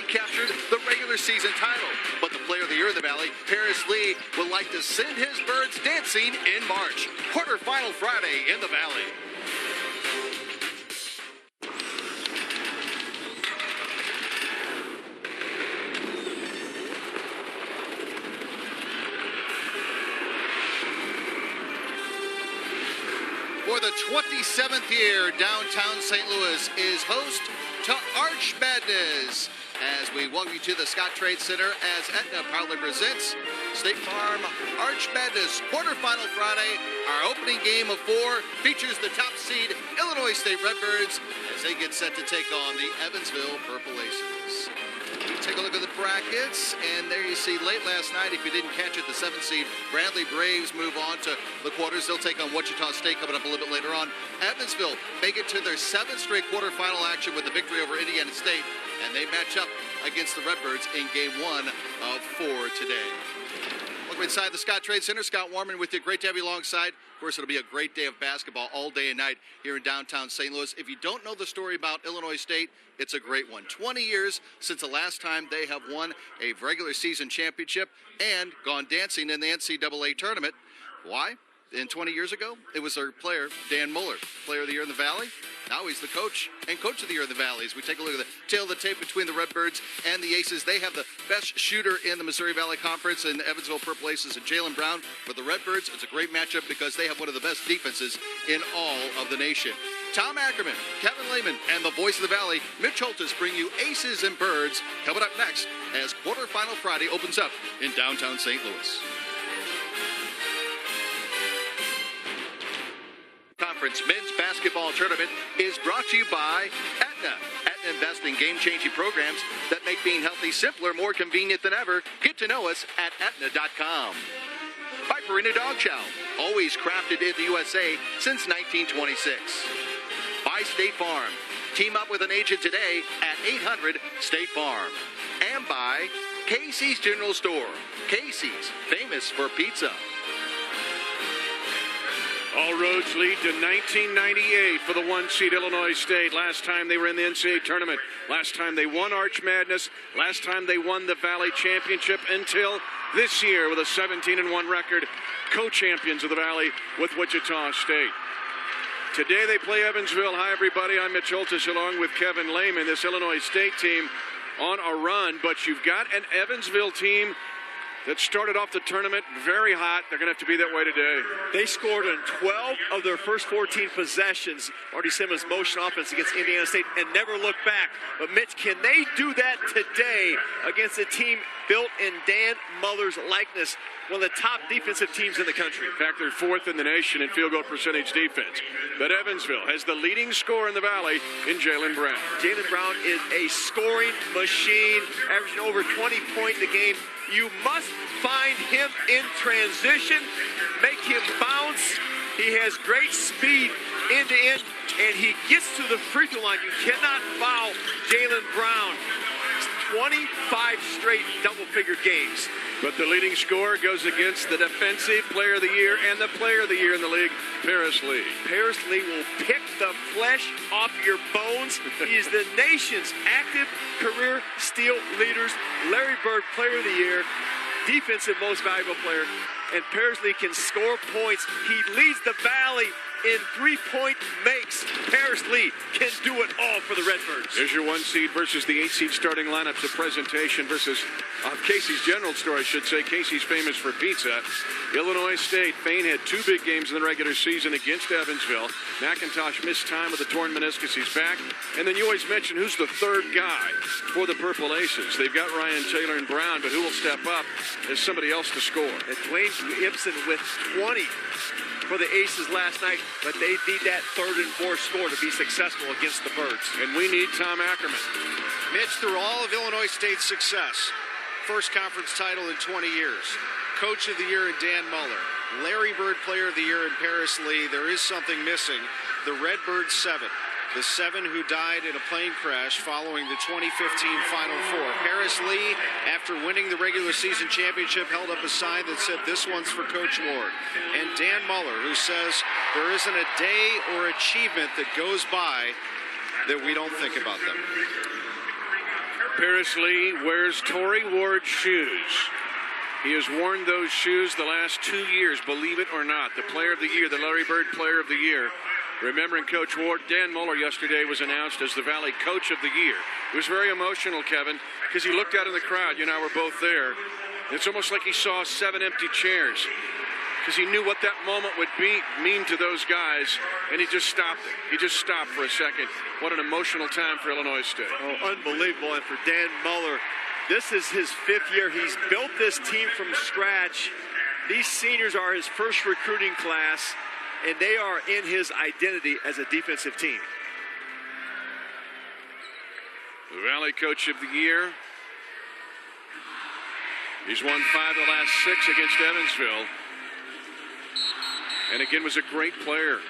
captured the regular season title, but the player of the year in the Valley, Paris Lee, would like to send his birds dancing in March. Quarterfinal Friday in the Valley. For the 27th year, downtown St. Louis is host to Arch Madness. As we welcome you to the Scott Trade Center as Aetna proudly presents State Farm Arch Madness quarterfinal Friday. Our opening game of 4 features the top seed Illinois State Redbirds as they get set to take on the Evansville Purple Aces. We take a look at the brackets, and there you see late last night, if you didn't catch it, the 7th seed Bradley Braves move on to the quarters. They'll take on Wichita State coming up a little bit later on. Evansville make it to their 7th straight quarterfinal action with the victory over Indiana State, and they match up against the Redbirds in game 1 of 4 today. Welcome inside the Scott Trade Center. Scott Warman with you. Great to have you alongside. Of course, it'll be a great day of basketball all day and night here in downtown St. Louis. If you don't know the story about Illinois State, it's a great one. 20 years since the last time they have won a regular season championship and gone dancing in the NCAA tournament. Why? 20 years ago, it was their player, Dan Muller, player of the year in the Valley. Now he's the coach and coach of the year in the Valley. As we take a look at the tail of the tape between the Redbirds and the Aces, they have the best shooter in the Missouri Valley Conference in the Evansville Purple Aces and Jalen Brown. For the Redbirds, it's a great matchup because they have one of the best defenses in all of the nation. Tom Ackerman, Kevin Lehman, and the voice of the Valley, Mitch Holtis, bring you Aces and Birds coming up next as quarterfinal Friday opens up in downtown St. Louis. Conference Men's Basketball Tournament is brought to you by Aetna. Aetna invests in game-changing programs that make being healthy simpler, more convenient than ever. Get to know us at Aetna.com. By Purina Dog Chow, always crafted in the USA since 1926. By State Farm. Team up with an agent today at 800-STATE FARM. And by Casey's General Store. Casey's, famous for pizza. All roads lead to 1998 for the 1-seed Illinois State. Last time they were in the NCAA tournament. Last time they won Arch Madness. Last time they won the Valley Championship until this year with a 17-1 record. Co-champions of the Valley with Wichita State. Today they play Evansville. Hi, everybody. I'm Mitch Holtis along with Kevin Lehman. This Illinois State team on a run, but you've got an Evansville team that started off the tournament very hot. They're going to have to be that way today. They scored on 12 of their first 14 possessions. Marty Simmons' motion offense against Indiana State and never looked back. But, Mitch, can they do that today against a team built in Dan Muller's likeness, one of the top defensive teams in the country? In fact, they're 4th in the nation in field goal percentage defense. But Evansville has the leading scorer in the Valley in Jalen Brown. Jalen Brown is a scoring machine, averaging over 20 points a game. You must find him in transition, make him bounce. He has great speed end to end, and he gets to the free throw line. You cannot foul Jalen Brown. 25 straight double-figure games. But the leading scorer goes against the defensive player of the year and the player of the year in the league, Paris Lee. Paris Lee will pick the flesh off your bones. He is the nation's active career steal leaders. Larry Bird, player of the year, defensive most valuable player. And Paris Lee can score points. He leads the Valley in three-point makes. Paris Lee can do it all for the Redbirds. There's your 1-seed versus the 8-seed starting lineups. A presentation versus Casey's General Store, I should say. Casey's famous for pizza. Illinois State, Fain had 2 big games in the regular season against Evansville. McIntosh missed time with a torn meniscus. He's back. And then you always mention who's the third guy for the Purple Aces. They've got Ryan Taylor and Brown, but who will step up as somebody else to score? And Dwayne Gibson with 20 for the Aces last night, but they need that 3rd and 4th score to be successful against the Birds. And we need Tom Ackerman. Mitch, through all of Illinois State's success, first conference title in 20 years, Coach of the Year in Dan Muller, Larry Bird Player of the Year in Paris Lee, there is something missing. The Redbirds 7. The 7 who died in a plane crash following the 2015 Final Four. Paris Lee, after winning the regular season championship, held up a sign that said, "This one's for Coach Ward." And Dan Muller, who says there isn't a day or achievement that goes by that we don't think about them. Paris Lee wears Torrey Ward's shoes. He has worn those shoes the last 2 years, believe it or not. The Player of the Year, the Larry Bird Player of the Year. Remembering Coach Ward, Dan Muller yesterday was announced as the Valley Coach of the Year. It was very emotional, Kevin, because he looked out in the crowd. You and I were both there. It's almost like he saw 7 empty chairs, because he knew what that moment would mean to those guys, and he just stopped it. He just stopped for a second. What an emotional time for Illinois State. Oh, unbelievable. And for Dan Muller, this is his 5th year. He's built this team from scratch. These seniors are his first recruiting class, and they are in his identity as a defensive team. The Valley Coach of the Year. He's won 5 of the last 6 against Evansville. And again, was a great player.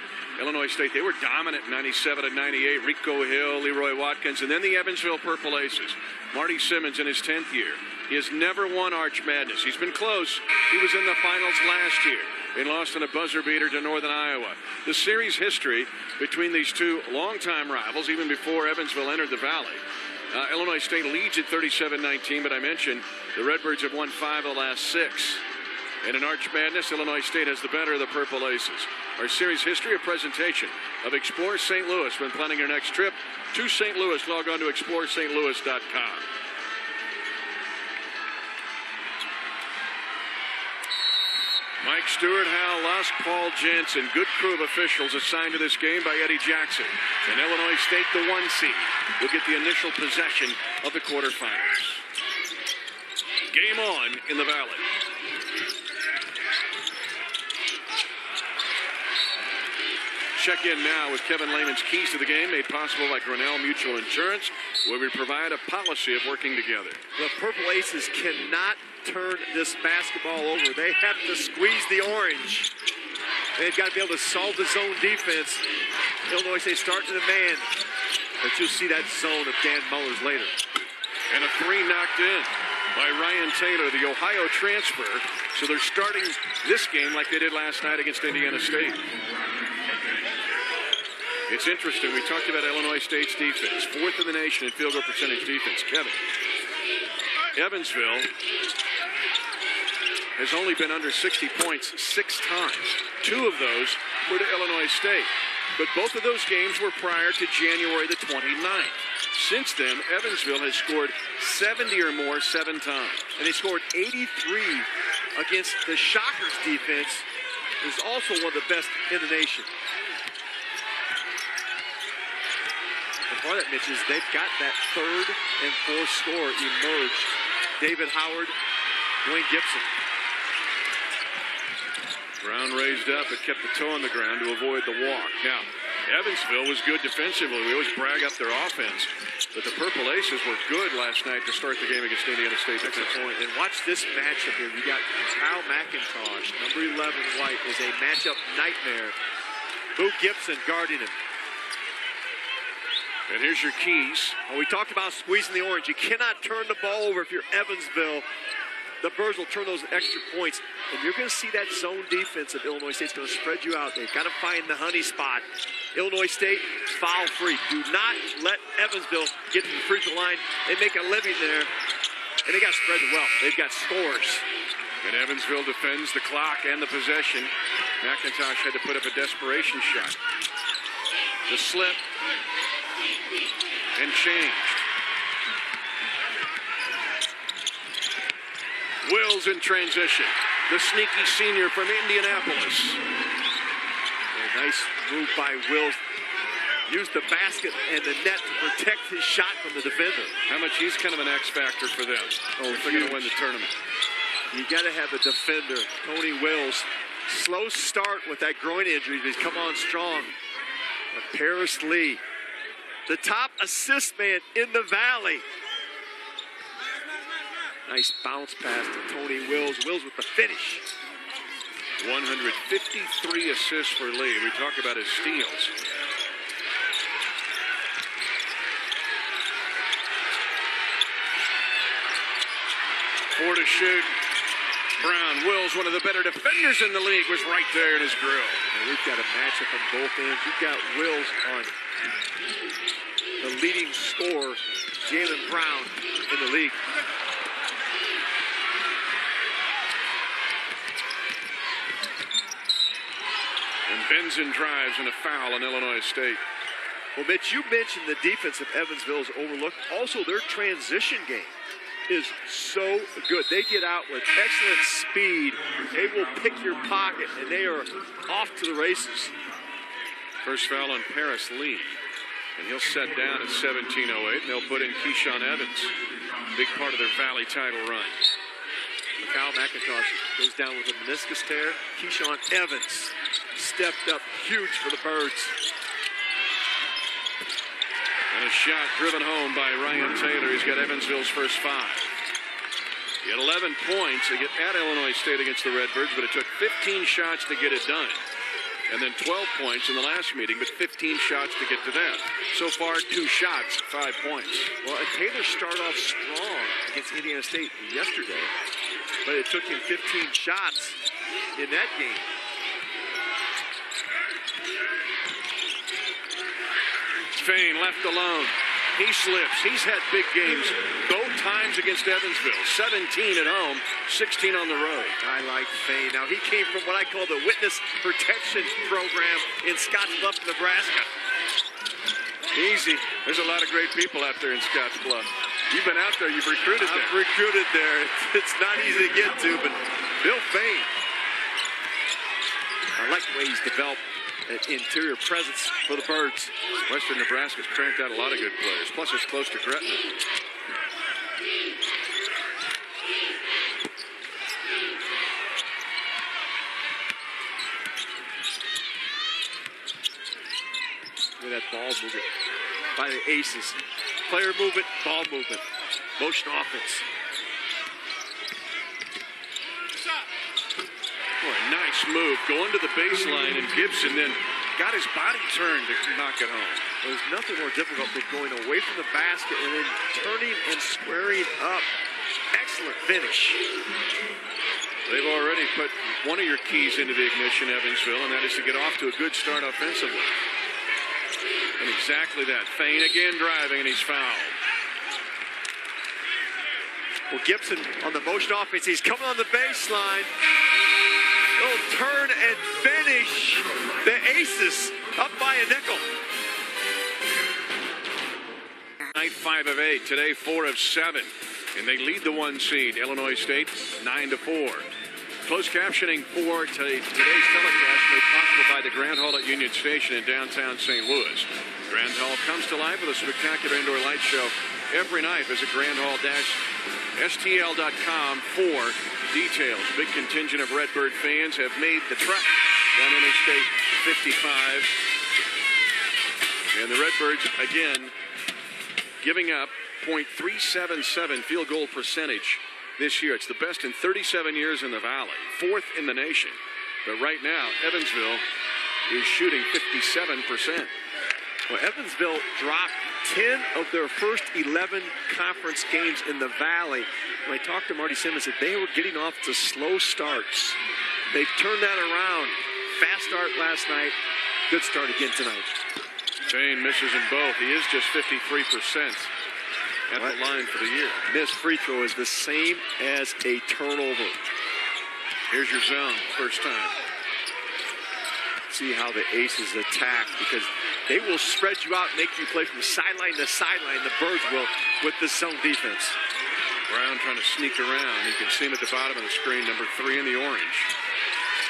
Illinois State, they were dominant in 97 and 98. Rico Hill, Leroy Watkins, and then the Evansville Purple Aces. Marty Simmons in his 10th year. He has never won Arch Madness. He's been close. He was in the finals last year. They lost in a buzzer beater to Northern Iowa. The series history between these two longtime rivals, even before Evansville entered the Valley. Illinois State leads at 37-19, but I mentioned the Redbirds have won 5 of the last 6. And in Arch Madness, Illinois State has the better of the Purple Aces. Our series history, a presentation of Explore St. Louis. When planning your next trip to St. Louis, log on to ExploreSt.Louis.com. Mike Stewart, Hal Lusk, Paul Jensen, good crew of officials assigned to this game by Eddie Jackson. And Illinois State, the 1 seed, will get the initial possession of the quarterfinals. Game on in the Valley. Check in now with Kevin Lehman's keys to the game, made possible by Grinnell Mutual Insurance, where we provide a policy of working together. The Purple Aces cannot turn this basketball over. They have to squeeze the orange. They've got to be able to solve the zone defense. Illinois State starting to the man, but you'll see that zone of Dan Muller's later. And a 3 knocked in by Ryan Taylor, the Ohio transfer. So they're starting this game like they did last night against Indiana State. It's interesting. We talked about Illinois State's defense, 4th in the nation in field goal percentage defense. Kevin, Evansville has only been under 60 points 6 times. 2 of those were to Illinois State. But both of those games were prior to January the 29th. Since then, Evansville has scored 70 or more 7 times. And they scored 83 against the Shockers defense, who's also one of the best in the nation. Part of that, Mitch, is they've got that 3rd and 4th score emerged. David Howard, Dwayne Gibson. Brown raised up but kept the toe on the ground to avoid the walk. Now, Evansville was good defensively. We always brag up their offense. But the Purple Aces were good last night to start the game against Indiana State. That's a point. And watch this matchup here. You got Kyle McIntosh, number 11 White, is a matchup nightmare. Boo Gibson guarding him. And here's your keys. Well, we talked about squeezing the orange. You cannot turn the ball over if you're Evansville. The Birds will turn those extra points. And you're going to see that zone defense of Illinois State's going to spread you out. They've got to find the honey spot. Illinois State, foul free. Do not let Evansville get to the free throw line. They make a living there. And they got to spread the wealth. They've got scores. And Evansville defends the clock and the possession. McIntosh had to put up a desperation shot. The slip. And changed. Wills in transition. The sneaky senior from Indianapolis. A nice move by Wills. Used the basket and the net to protect his shot from the defender. How much he's kind of an X factor for them. If they're going to win the tournament. You got to have a defender. Tony Wills. Slow start with that groin injury, but he's come on strong. But Paris Lee, the top assist man in the Valley. Nice bounce pass to Tony Wills. Wills with the finish. 153 assists for Lee. We talk about his steals. Four to shoot. Brown, Wills, one of the better defenders in the league, was right there in his grill. And we've got a matchup on both ends. You've got Wills on the leading scorer, Jalen Brown, in the league. And Benson drives in a foul on Illinois State. Well, Mitch, you mentioned the defense of Evansville is overlooked. Also, their transition game is so good. They get out with excellent speed. They will pick your pocket, and they are off to the races. First foul on Paris Lee. And he'll set down at 17:08, and they'll put in Keyshawn Evans. Big part of their Valley title run. Kyle McIntosh goes down with a meniscus tear. Keyshawn Evans stepped up huge for the Birds. And a shot driven home by Ryan Taylor. He's got Evansville's first 5. He had 11 points at Illinois State against the Redbirds, but it took 15 shots to get it done. And then 12 points in the last meeting, but 15 shots to get to them. So far, 2 shots, 5 points. Well, and Taylor started off strong against Indiana State yesterday, but it took him 15 shots in that game. Fain left alone. He slips. He's had big games both times against Evansville. 17 at home, 16 on the road. I like Fain. Now, he came from what I call the Witness Protection Program in Scottsbluff, Nebraska. Easy. There's a lot of great people out there in Scottsbluff. You've been out there. You've recruited there. I've recruited there. It's not easy to get to, but Bill Fain. I like the way he's developed an interior presence for the Birds. Western Nebraska's cranked out a lot of good players. Plus, it's close to Gretna. Look at that ball movement by the Aces. Player movement, ball movement, motion offense. Oh, a nice move going to the baseline, and Gibson then got his body turned to knock it home. There's nothing more difficult than going away from the basket and then turning and squaring up. Excellent finish. They've already put one of your keys into the ignition, Evansville, and that is to get off to a good start offensively. And exactly that. Fain again driving, and he's fouled. Well, Gibson on the motion offense. He's coming on the baseline. He'll turn and finish. The Aces up by a nickel. Night 5 of 8. Today 4 of 7. And they lead the 1 seed. Illinois State 9-4. Closed captioning for today's telecast made possible by the Grand Hall at Union Station in downtown St. Louis. Grand Hall comes to life with a spectacular indoor light show every night. Visit grandhall-stl.com for details. A big contingent of Redbird fans have made the trek down Interstate 55. And the Redbirds, again, giving up .377 field goal percentage this year. It's the best in 37 years in the Valley, 4th in the nation. But right now, Evansville is shooting 57%. Well, Evansville dropped 10 of their first 11 conference games in the Valley. When I talked to Marty Simmons, said they were getting off to slow starts. They've turned that around. Fast start last night. Good start again tonight. Fain misses in both. He is just 53% at the line for the year. Missed free throw is the same as a turnover. Here's your zone, first time. See how the Aces attack, because they will spread you out, make you play from sideline to sideline. The Birds will with the zone defense. Brown trying to sneak around. You can see him at the bottom of the screen, number 3 in the orange.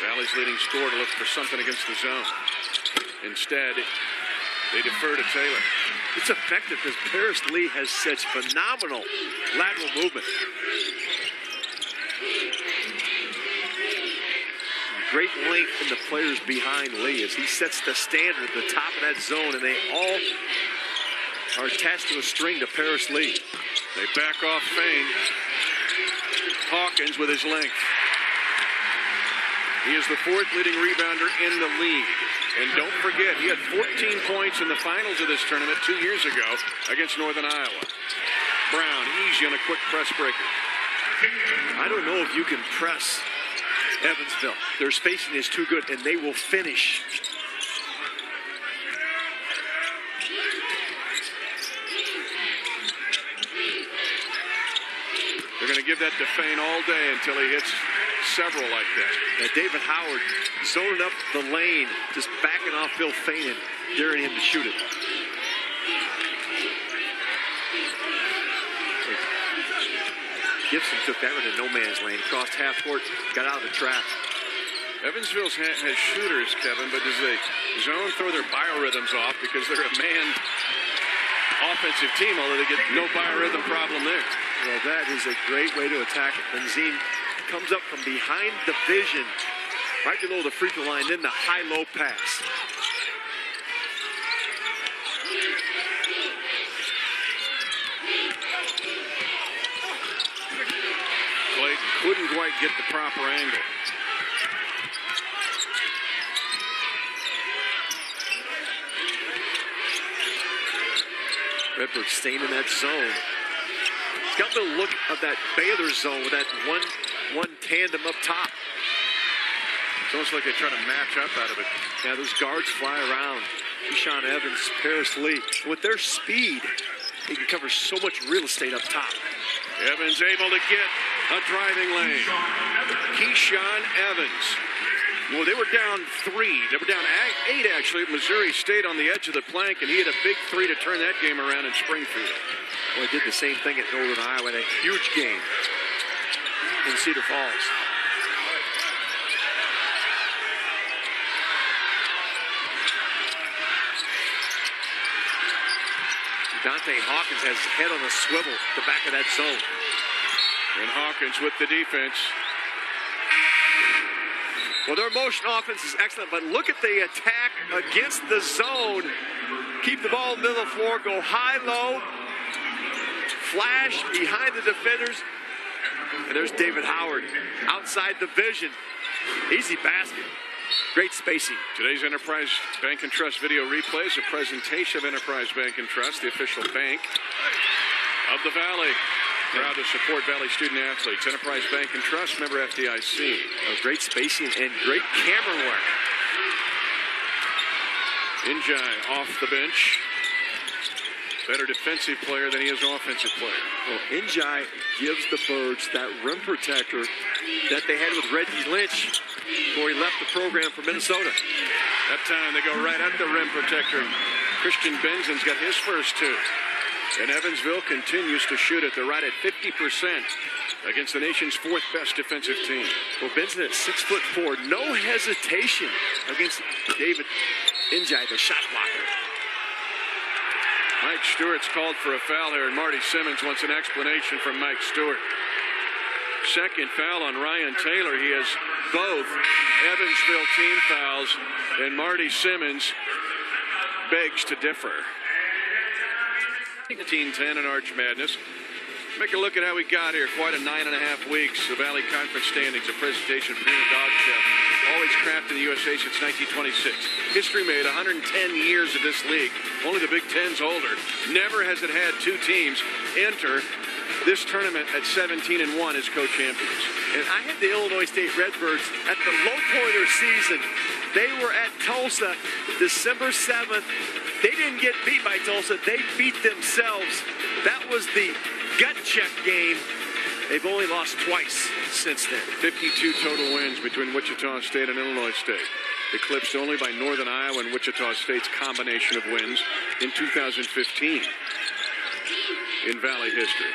Valley's leading scorer to look for something against the zone. Instead, they defer to Taylor. It's effective because Paris Lee has such phenomenal lateral movement. Great length in the players behind Lee as he sets the standard at the top of that zone, and they all are attached to a string to Paris Lee. They back off Fain. Hawkins with his length. He is the 4th leading rebounder in the league. And don't forget, he had 14 points in the finals of this tournament 2 years ago against Northern Iowa. Brown, easy on a quick press breaker. I don't know if you can press Evansville. Their spacing is too good, and they will finish. They're going to give that to Fain all day until he hits several like that. And David Howard zoning up the lane, just backing off Bill Fain and daring him to shoot it. Gibson took that one to no man's lane, crossed half court, got out of the trap. Evansville has shooters, Kevin, but does the zone throw their biorhythms off because they're a man offensive team, although they get no biorhythm problem there. Well, that is a great way to attack it. Benzine comes up from behind the vision, right below the free throw line, then the high-low pass. Clayton couldn't quite get the proper angle. Redbird staying in that zone. It's got the look of that Baylor zone with that one tandem up top. It's almost like they try to match up out of it. Yeah, those guards fly around. Keyshawn Evans, Paris Lee. With their speed, they can cover so much real estate up top. Evans able to get a driving lane. Keyshawn Evans. Well, they were down 3. They were down 8, actually, at Missouri State on the edge of the plank, and he had a big 3 to turn that game around in Springfield. Well, he did the same thing at Northern Iowa in a huge game in Cedar Falls. Dante Hawkins has his head on a swivel at the back of that zone. And Hawkins with the defense. Well, their motion offense is excellent, but look at the attack against the zone. Keep the ball in the middle of the floor, go high-low, flash behind the defenders. And there's David Howard outside the vision. Easy basket. Great spacing. Today's Enterprise Bank and Trust video replay is a presentation of Enterprise Bank and Trust, the official bank of the Valley. Proud to support Valley student athletes. Enterprise Bank and Trust, member FDIC. Great spacing and great camera work. Njai off the bench. Better defensive player than he is offensive player. Well, Njai gives the Birds that rim protector that they had with Reggie Lynch before he left the program for Minnesota. That time they go right at the rim protector. Christian Benzen's got his first 2. And Evansville continues to shoot it. They're right at 50% against the nation's 4th best defensive team. Well, Benson at 6'4", no hesitation against David Njai, the shot blocker. Mike Stewart's called for a foul here, and Marty Simmons wants an explanation from Mike Stewart. Second foul on Ryan Taylor. He has both Evansville team fouls, and Marty Simmons begs to differ. 19-10 in Arch Madness. Make a look at how we got here. Quite a 9.5 weeks. The Valley Conference standings, a presentation from Pina Dog Chef. Always crafted in the USA since 1926. History made 110 years of this league. Only the Big Ten's older. Never has it had 2 teams enter this tournament at 17-1 as co-champions. And I had the Illinois State Redbirds at the low point of their season. They were at Tulsa December 7th. They didn't get beat by Tulsa. They beat themselves. That was the gut check game. They've only lost twice since then. 52 total wins between Wichita State and Illinois State. Eclipsed only by Northern Iowa and Wichita State's combination of wins in 2015 in Valley history.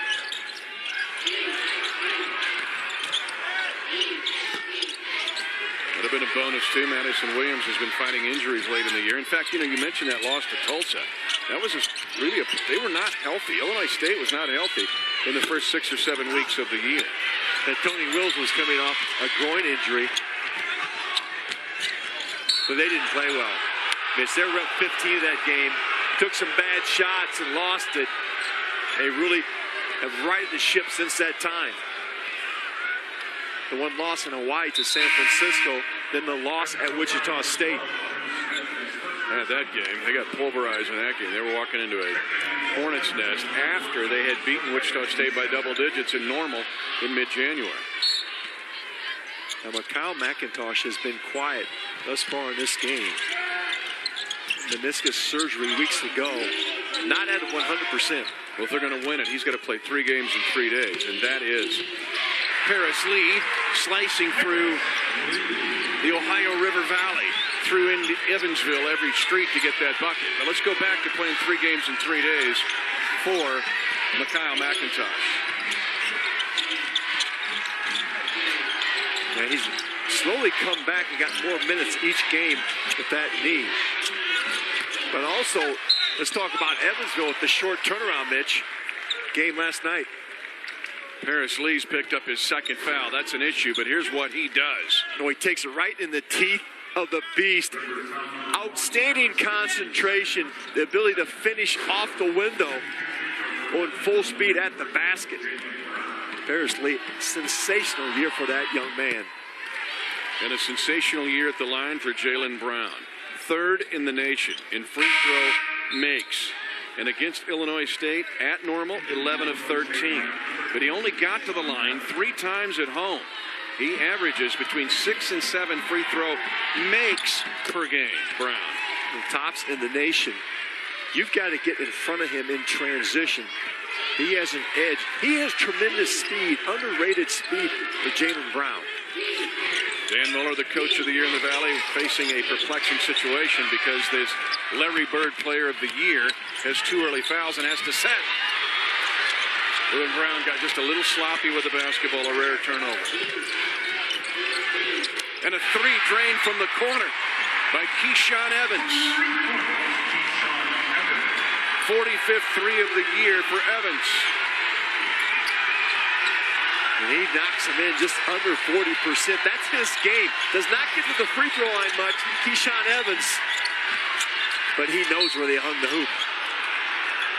Would have been a bonus, too. Madison Williams has been fighting injuries late in the year. In fact, you mentioned that loss to Tulsa. That was they were not healthy. Illinois State was not healthy in the first 6 or 7 weeks of the year. And Tony Wills was coming off a groin injury. But they didn't play well. They were up 15 of that game. Took some bad shots and lost it. They really have righted the ship since that time. The one loss in Hawaii to San Francisco, then the loss at Wichita State. At that game, they got pulverized in that game. They were walking into a hornet's nest after they had beaten Wichita State by double digits in Normal in mid-January. Now, Mikhail McIntosh has been quiet thus far in this game. Meniscus surgery weeks ago, not at 100%. Well, if they're going to win it, he's got to play 3 games in 3 days, and that is Paris Lee slicing through the Ohio River Valley, through into Evansville, every street to get that bucket. But let's go back to playing 3 games in 3 days for Mikhail McIntosh. Now he's slowly come back and got more minutes each game with that knee. But also, let's talk about Evansville with the short turnaround, Mitch. Game last night. Paris Lee's picked up his 2nd foul. That's an issue, but here's what he does. No, he takes it right in the teeth of the beast. Outstanding concentration, the ability to finish off the window on full speed at the basket. Paris Lee, sensational year for that young man. And a sensational year at the line for Jaylen Brown. 3rd in the nation in free throw makes. And against Illinois State at Normal, 11 of 13. But he only got to the line 3 times at home. He averages between 6 and 7 free throw makes per game, Brown. The tops in the nation. You've got to get in front of him in transition. He has an edge. He has tremendous speed, underrated speed for Jaylen Brown. Dan Muller, the coach of the year in the Valley, facing a perplexing situation because this Larry Bird Player of the Year has 2 early fouls and has to set. Jaylen Brown got just a little sloppy with the basketball, a rare turnover. And a 3 drained from the corner by Keyshawn Evans. 45th 3 of the year for Evans. And he knocks him in just under 40%. That's his game. Does not get to the free throw line much, Keyshawn Evans. But he knows where they hung the hoop.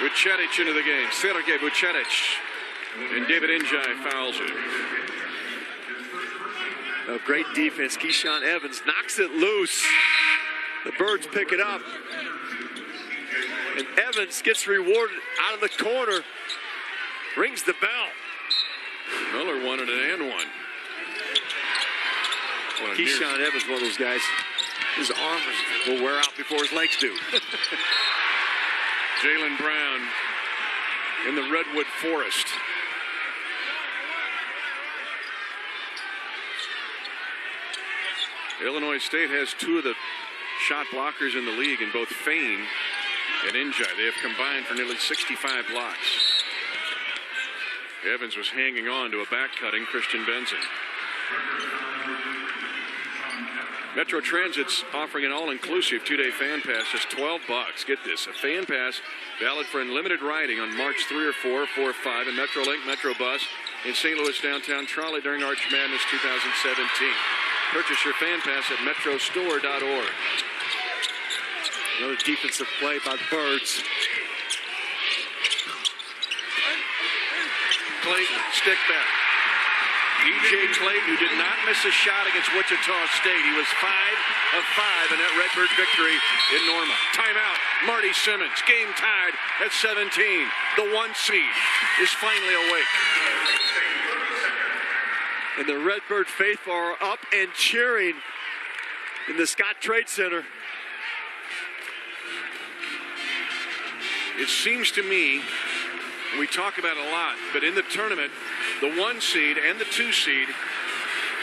Vucetic into the game. Sergei Vucetic. And David Njai fouls it. A great defense. Keyshawn Evans knocks it loose. The Birds pick it up. And Evans gets rewarded out of the corner. Rings the bell. Miller wanted an and one. Keyshawn Evans, one of those guys, his arms will wear out before his legs do. Jaylen Brown in the Redwood Forest. Illinois State has 2 of the shot blockers in the league in both Fain and Njai. They have combined for nearly 65 blocks. Evans was hanging on to a back-cutting Christian Benson. Metro Transit's offering an all-inclusive 2-day fan pass, just $12. Get this, a fan pass valid for unlimited riding on March 3 or 4, 4 or 5 in MetroLink, Metrobus in St. Louis downtown Trolley during Arch Madness 2017. Purchase your fan pass at metrostore.org. Another defensive play by the Birds. Clayton, stick back. DJ Clayton, who did not miss a shot against Wichita State. He was 5 of 5 in that Redbird victory in Norma. Timeout, Marty Simmons. Game tied at 17. The 1 seed is finally awake. And the Redbird faithful are up and cheering in the Scott Trade Center. It seems to me, we talk about it a lot, but in the tournament, the 1 seed and the 2 seed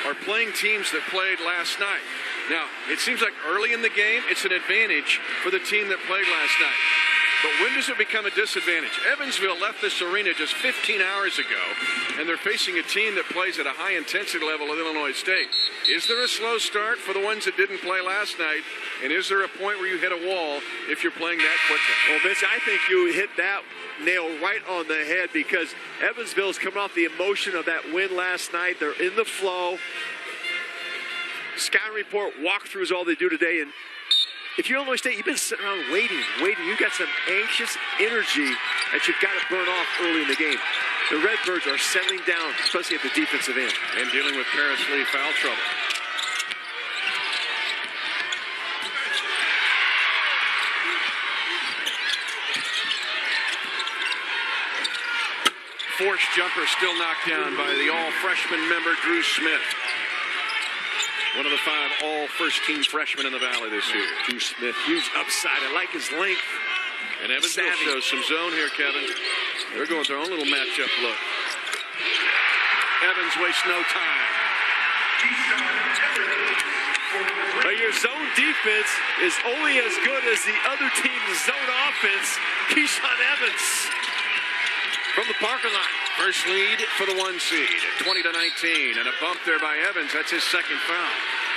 are playing teams that played last night. Now, it seems like early in the game, it's an advantage for the team that played last night. But when does it become a disadvantage? Evansville left this arena just 15 hours ago, and they're facing a team that plays at a high intensity level with Illinois State. Is there a slow start for the ones that didn't play last night? And is there a point where you hit a wall if you're playing that quickly? Well, Mitch, I think you hit that nail right on the head because Evansville's coming off the emotion of that win last night. They're in the flow. Scouting report walkthroughs all they do today, and if you're Illinois State, you've been sitting around waiting. You've got some anxious energy that you've got to burn off early in the game. The Redbirds are settling down, especially at the defensive end. And dealing with Paris Lee foul trouble. forced jumper still knocked down by the all-freshman member, Drew Smith. One of the 5 all-first-team freshmen in the Valley this year. Drew Smith, huge upside. I like his length. And Evansville shows some zone here, Kevin. They're going with their own little matchup look. Evans wastes no time. But your zone defense is only as good as the other team's zone offense. Keyshawn Evans from the parking lot. First lead for the 1 seed, 20-19, and a bump there by Evans. That's his second foul.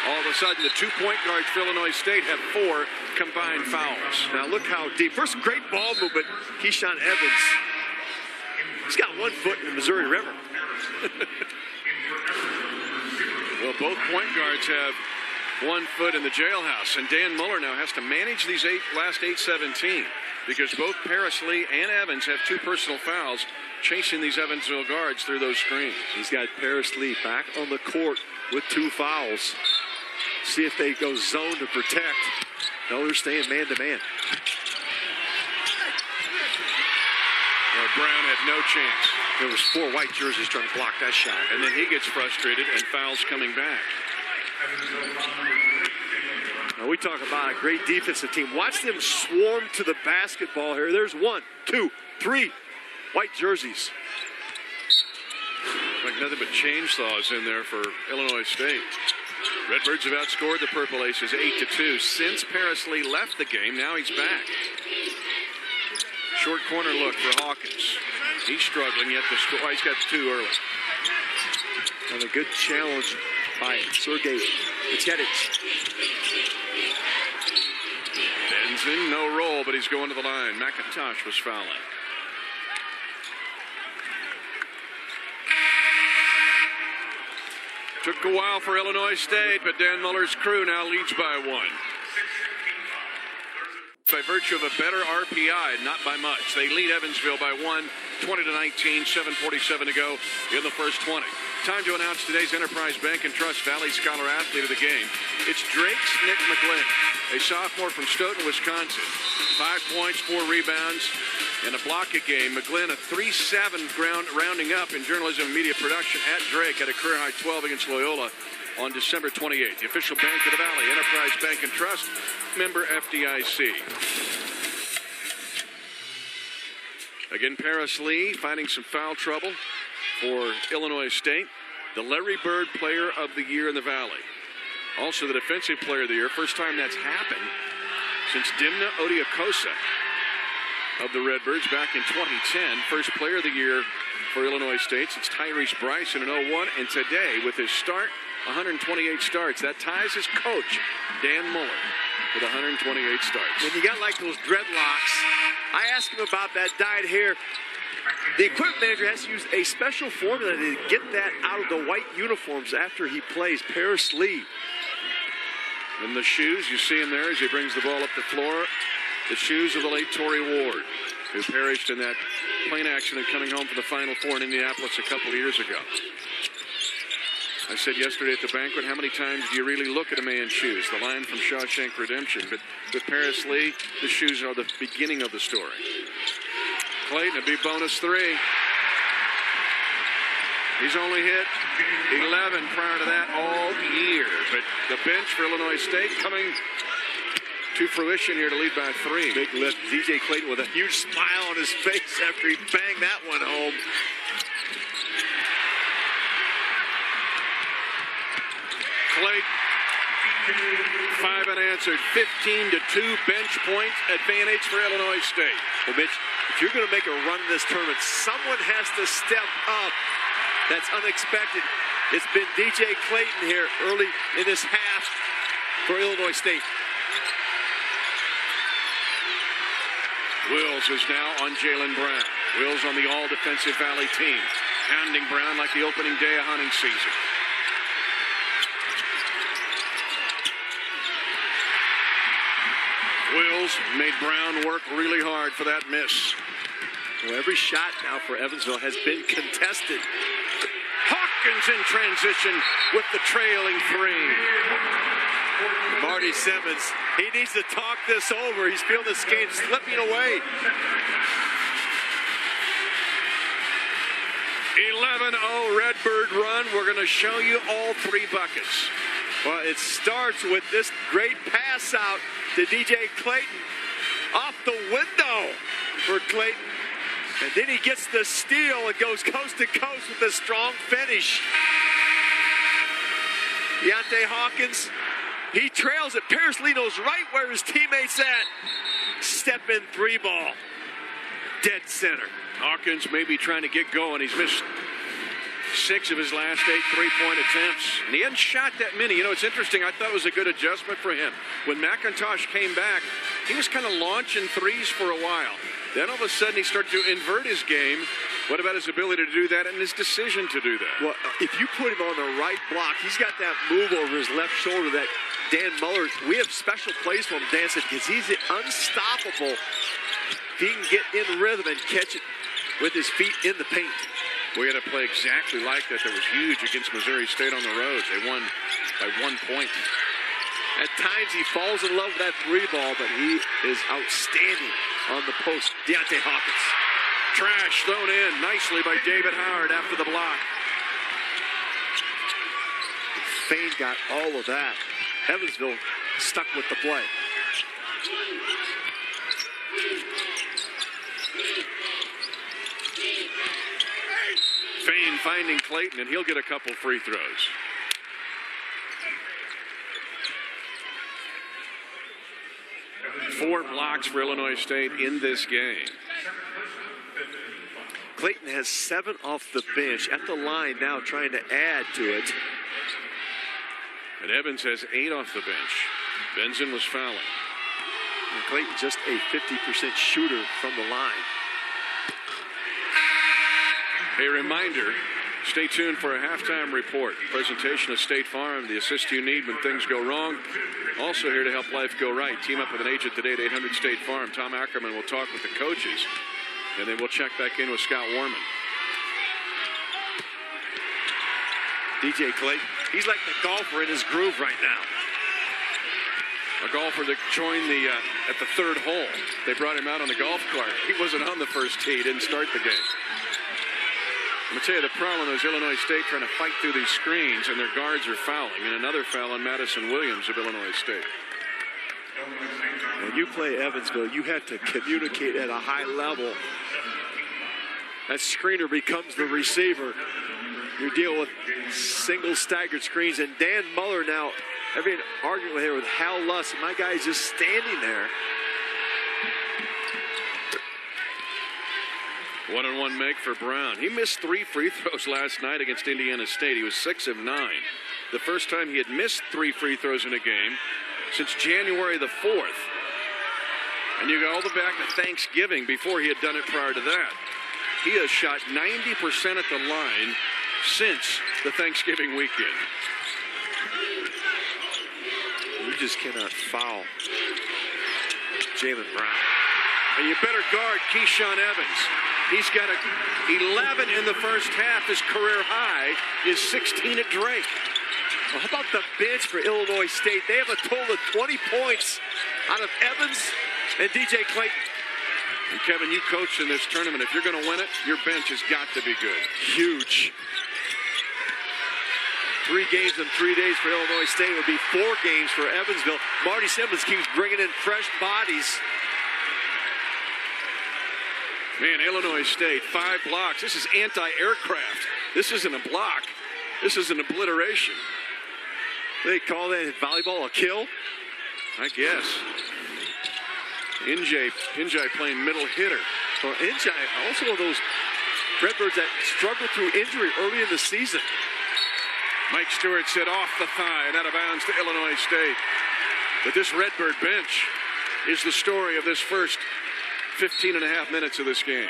All of a sudden, the 2-point guards for Illinois State have 4 combined fouls. Now look how deep. First, great ball movement. Keyshawn Evans. He's got 1 foot in the Missouri River. Well, both point guards have 1 foot in the jailhouse, and Dan Muller now has to manage these last 8-17 because both Paris Lee and Evans have 2 personal fouls chasing these Evansville guards through those screens. He's got Paris Lee back on the court with 2 fouls. See if they go zone to protect. No, they're staying man-to-man. Well, Brown had no chance. There was 4 white jerseys trying to block that shot. And then he gets frustrated and fouls coming back. Now we talk about a great defensive team. Watch them swarm to the basketball here. There's 1, 2, 3 white jerseys. Like nothing but chainsaws in there for Illinois State. Redbirds have outscored the Purple Aces 8-2 since Paris Lee left the game. Now he's back. Short corner look for Hawkins. He's struggling yet to score. He's got 2 early. And a good challenge by Sergei Pichetich. Benzin, no roll, but he's going to the line. McIntosh was fouling. Took a while for Illinois State, but Dan Muller's crew now leads by 1. By virtue of a better RPI, not by much. They lead Evansville by 1, 20-19, 7:47 to go in the first 20. Time to announce today's Enterprise Bank and Trust Valley Scholar Athlete of the game. It's Drake's Nick McGlynn, a sophomore from Stoughton, Wisconsin. 5 points, 4 rebounds, and a block a game. McGlynn, a 3.7 rounding up in journalism and media production at Drake, had a career-high 12 against Loyola on December 28th. The official bank of the Valley, Enterprise Bank and Trust, member FDIC. Again, Paris Lee finding some foul trouble for Illinois State. The Larry Bird Player of the Year in the Valley. Also the Defensive Player of the Year. First time that's happened since Dimna Odiakosa of the Redbirds back in 2010. First Player of the Year for Illinois State. It's Tyrese Bryson in 01. And today, with his start, 128 starts. That ties his coach, Dan Muller, with 128 starts. When you got like those dreadlocks, I asked him about that dyed hair. The equipment manager has to use a special formula to get that out of the white uniforms after he plays. Paris Lee. And the shoes, you see him there as he brings the ball up the floor. The shoes of the late Torrey Ward, who perished in that plane accident coming home from the Final Four in Indianapolis a couple of years ago. I said yesterday at the banquet, how many times do you really look at a man's shoes? The line from Shawshank Redemption. But with Paris Lee, the shoes are the beginning of the story. Clayton, a big bonus 3. He's only hit 11 prior to that all year. But the bench for Illinois State coming to fruition here to lead by 3. Big lift. DJ Clayton with a huge smile on his face after he banged that one home. Clayton, 5 unanswered, 15-2 bench point advantage for Illinois State. Well, Mitch, if you're going to make a run in this tournament, someone has to step up. That's unexpected. It's been DJ Clayton here early in this half for Illinois State. Wills is now on Jalen Brown. Wills on the all-defensive Valley team. Hounding Brown like the opening day of hunting season. Wills made Brown work really hard for that miss. Well, every shot now for Evansville has been contested. Hawkins in transition with the trailing 3. Marty Simmons, he needs to talk this over. He's feeling the skate slipping away. 11-0 Redbird run. We're going to show you all 3 buckets. Well, it starts with this great pass out to DJ Clayton. Off the window for Clayton. And then he gets the steal and goes coast to coast with a strong finish. Deontay Hawkins, he trails it. Paris Lee knows right where his teammate's at. Step in 3 ball. Dead center. Hawkins may be trying to get going. He's missed 6 of his last 8 3-point attempts. And he hadn't shot that many. You know, it's interesting. I thought it was a good adjustment for him. When McIntosh came back, he was kind of launching threes for a while. Then all of a sudden he started to invert his game. What about his ability to do that and his decision to do that? Well, if you put him on the right block, he's got that move over his left shoulder that Dan Muller, we have special plays for him, Dan said, because he's unstoppable. If he can get in rhythm and catch it with his feet in the paint. We had a play exactly like that was huge against Missouri State on the road. They won by 1 point. At times he falls in love with that 3 ball, but he is outstanding on the post. Deontay Hawkins. Trash thrown in nicely by David Howard after the block. Fane got all of that. Evansville stuck with the play. Fane finding Clayton, and he'll get a couple free throws. Four blocks for Illinois State in this game. Clayton has 7 off the bench at the line now, trying to add to it. And Evans has 8 off the bench. Benson was fouling. And Clayton just a 50% shooter from the line. A reminder, stay tuned for a halftime report. Presentation of State Farm, the assist you need when things go wrong. Also here to help life go right. Team up with an agent today at 800 State Farm. Tom Ackerman will talk with the coaches. And then we'll check back in with Scott Warman. DJ Clayton, he's like the golfer in his groove right now. A golfer that joined at the 3rd hole. They brought him out on the golf cart. He wasn't on the first tee. He didn't start the game. I'm going to tell you the problem is Illinois State trying to fight through these screens, and their guards are fouling. And another foul on Madison Williams of Illinois State. When you play Evansville, you have to communicate at a high level. That screener becomes the receiver. You deal with single staggered screens. And Dan Muller now having an argument here with Hal Luss. My guy's just standing there. 1-on-1 make for Brown. He missed 3 free throws last night against Indiana State. He was 6 of 9. The first time he had missed 3 free throws in a game since January the 4th. And you go all the back to Thanksgiving before he had done it prior to that. He has shot 90% at the line since the Thanksgiving weekend. You just cannot foul Jalen Brown. And you better guard Keyshawn Evans. He's got 11 in the first half. His career high is 16 at Drake. Well, how about the bench for Illinois State? They have a total of 20 points out of Evans and DJ Clayton. And Kevin, you coached in this tournament. If you're going to win it, your bench has got to be good. Huge. 3 games in 3 days for Illinois State. It would be 4 games for Evansville. Marty Simmons keeps bringing in fresh bodies. Man, Illinois State, 5 blocks. This is anti-aircraft. This isn't a block. This is an obliteration. They call that in volleyball a kill? I guess. Injay playing middle hitter. Well, Injay, also one of those Redbirds that struggled through injury early in the season. Mike Stewart said off the thigh and out of bounds to Illinois State. But this Redbird bench is the story of this first 15 and a half minutes of this game.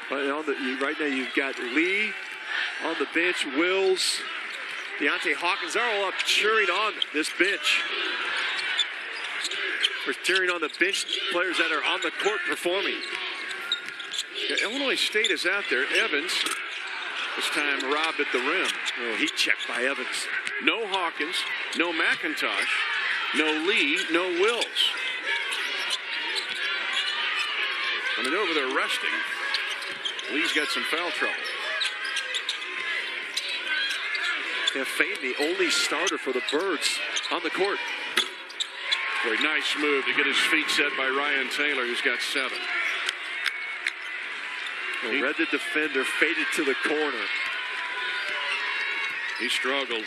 But right now you've got Lee on the bench, Wills, Deontay Hawkins. They're all up cheering on this bench. We're cheering on the bench players that are on the court performing. Yeah, Illinois State is out there. Evans, this time robbed at the rim. Oh, he checked by Evans. No Hawkins, no McIntosh, no Lee, no Wills. I mean, they're over there resting. Lee's got some foul trouble. Yeah, Faden, the only starter for the Birds on the court. Very nice move to get his feet set by Ryan Taylor, who's got 7. He read the defender, faded to the corner. He struggled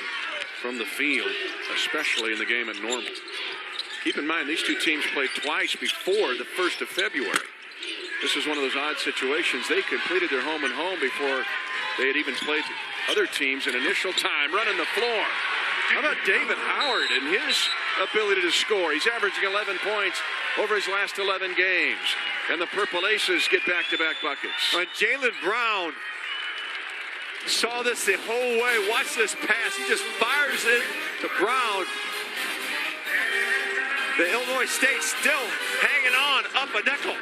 from the field, especially in the game at Normal. Keep in mind, these two teams played twice before the 1st of February. This is one of those odd situations. They completed their home and home before they had even played other teams in initial time. Running the floor. How about David Howard and his ability to score? He's averaging 11 points over his last 11 games. And the Purple Aces get back-to-back buckets. Jalen Brown saw this the whole way. Watch this pass. He just fires it to Brown. The Illinois State still hanging on up a nickel.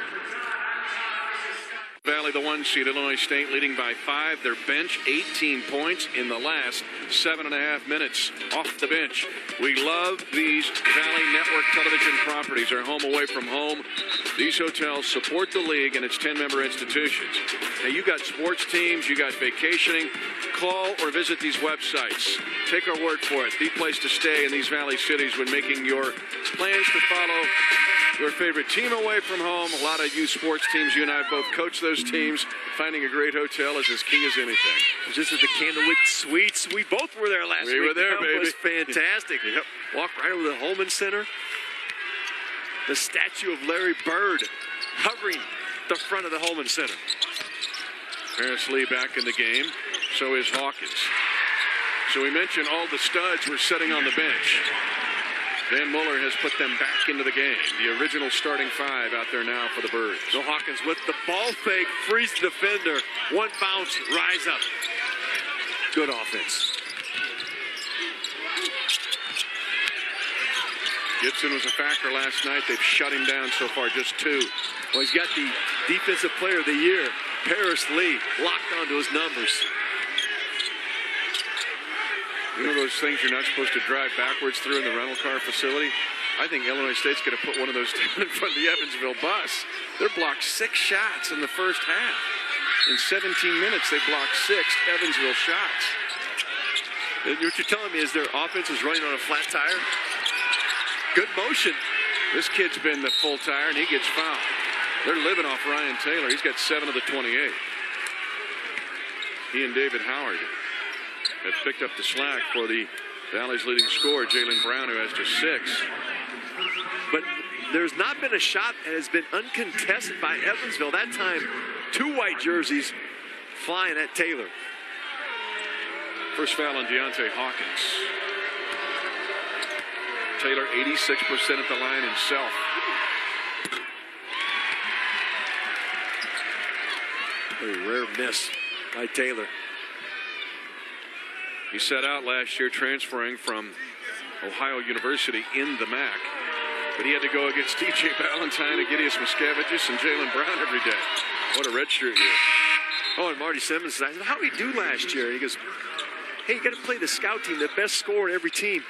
Valley, the 1 seed, Illinois State leading by 5. Their bench, 18 points in the last 7.5 minutes off the bench. We love these Valley Network television properties. They're home away from home. These hotels support the league and its 10-member institutions. Now, you got sports teams, you got vacationing. Call or visit these websites. Take our word for it. The place to stay in these Valley cities when making your plans to follow your favorite team away from home. A lot of youth sports teams. You and I both coach those teams. Finding a great hotel is as key as anything. Just at the Candlewood Suites. We both were there last week. We were there, baby. It was fantastic. Yep. Walked right over the Holman Center. The statue of Larry Bird hovering the front of the Holman Center. Paris Lee back in the game. So is Hawkins. So we mentioned all the studs were sitting on the bench. Van Muller has put them back into the game. The original starting 5 out there now for the Birds. So Hawkins with the ball fake, frees the defender. 1 bounce, rise up. Good offense. Gibson was a factor last night. They've shut him down so far, just 2. Well, he's got the Defensive Player of the Year. Paris Lee locked onto his numbers. You know those things you're not supposed to drive backwards through in the rental car facility? I think Illinois State's going to put one of those down in front of the Evansville bus. They're blocked 6 shots in the first half. In 17 minutes, they blocked 6 Evansville shots. And what you're telling me is their offense is running on a flat tire? Good motion. This kid's been the full tire, and he gets fouled. They're living off Ryan Taylor. He's got 7 of the 28. He and David Howard have picked up the slack for the Valley's leading scorer, Jalen Brown, who has just 6. But there's not been a shot that has been uncontested by Evansville. That time, 2 white jerseys flying at Taylor. First foul on Deontay Hawkins. Taylor 86% at the line himself. A rare miss by Taylor. He set out last year transferring from Ohio University in the MAC. But he had to go against DJ Ballantyne, Agidius Miscavige, and Jalen Brown every day. What a redshirt year. Oh, and Marty Simmons said, how did he do last year? He goes, hey, you got to play the scout team, the best scorer in every team.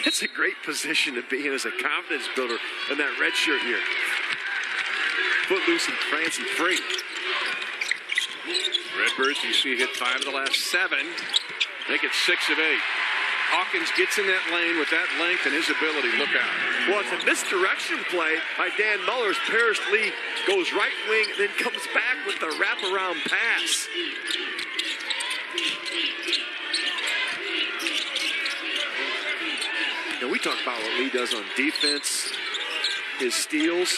It's a great position to be in as a confidence builder in that redshirt year. Footloose and fancy free. Redbirds, you see, hit 5 of the last 7. Make it 6 of 8. Hawkins gets in that lane with that length and his ability. Look out. Well, it's a misdirection play by Dan Muller. Paris Lee goes right wing and then comes back with the wraparound pass. Now, we talk about what Lee does on defense, his steals,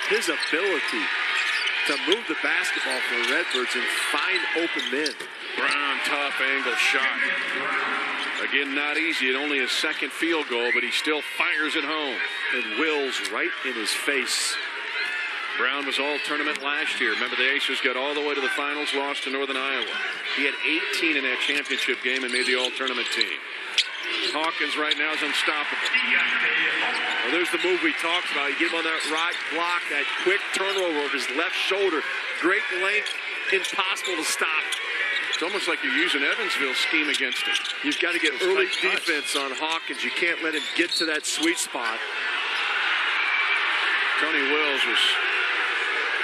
his ability to move the basketball for the Redbirds and find open men. Brown, tough angle shot. Again, not easy. At only his 2nd field goal, but he still fires it home. And Wills right in his face. Brown was all tournament last year. Remember, the Aces got all the way to the finals, lost to Northern Iowa. He had 18 in that championship game and made the all-tournament team. Hawkins right now is unstoppable. Well, there's the move we talked about. You get him on that right block, that quick turnover of his left shoulder. Great length, impossible to stop. It's almost like you're using Evansville's scheme against him. You've got to get early defense on Hawkins. You can't let him get to that sweet spot. Tony Wills was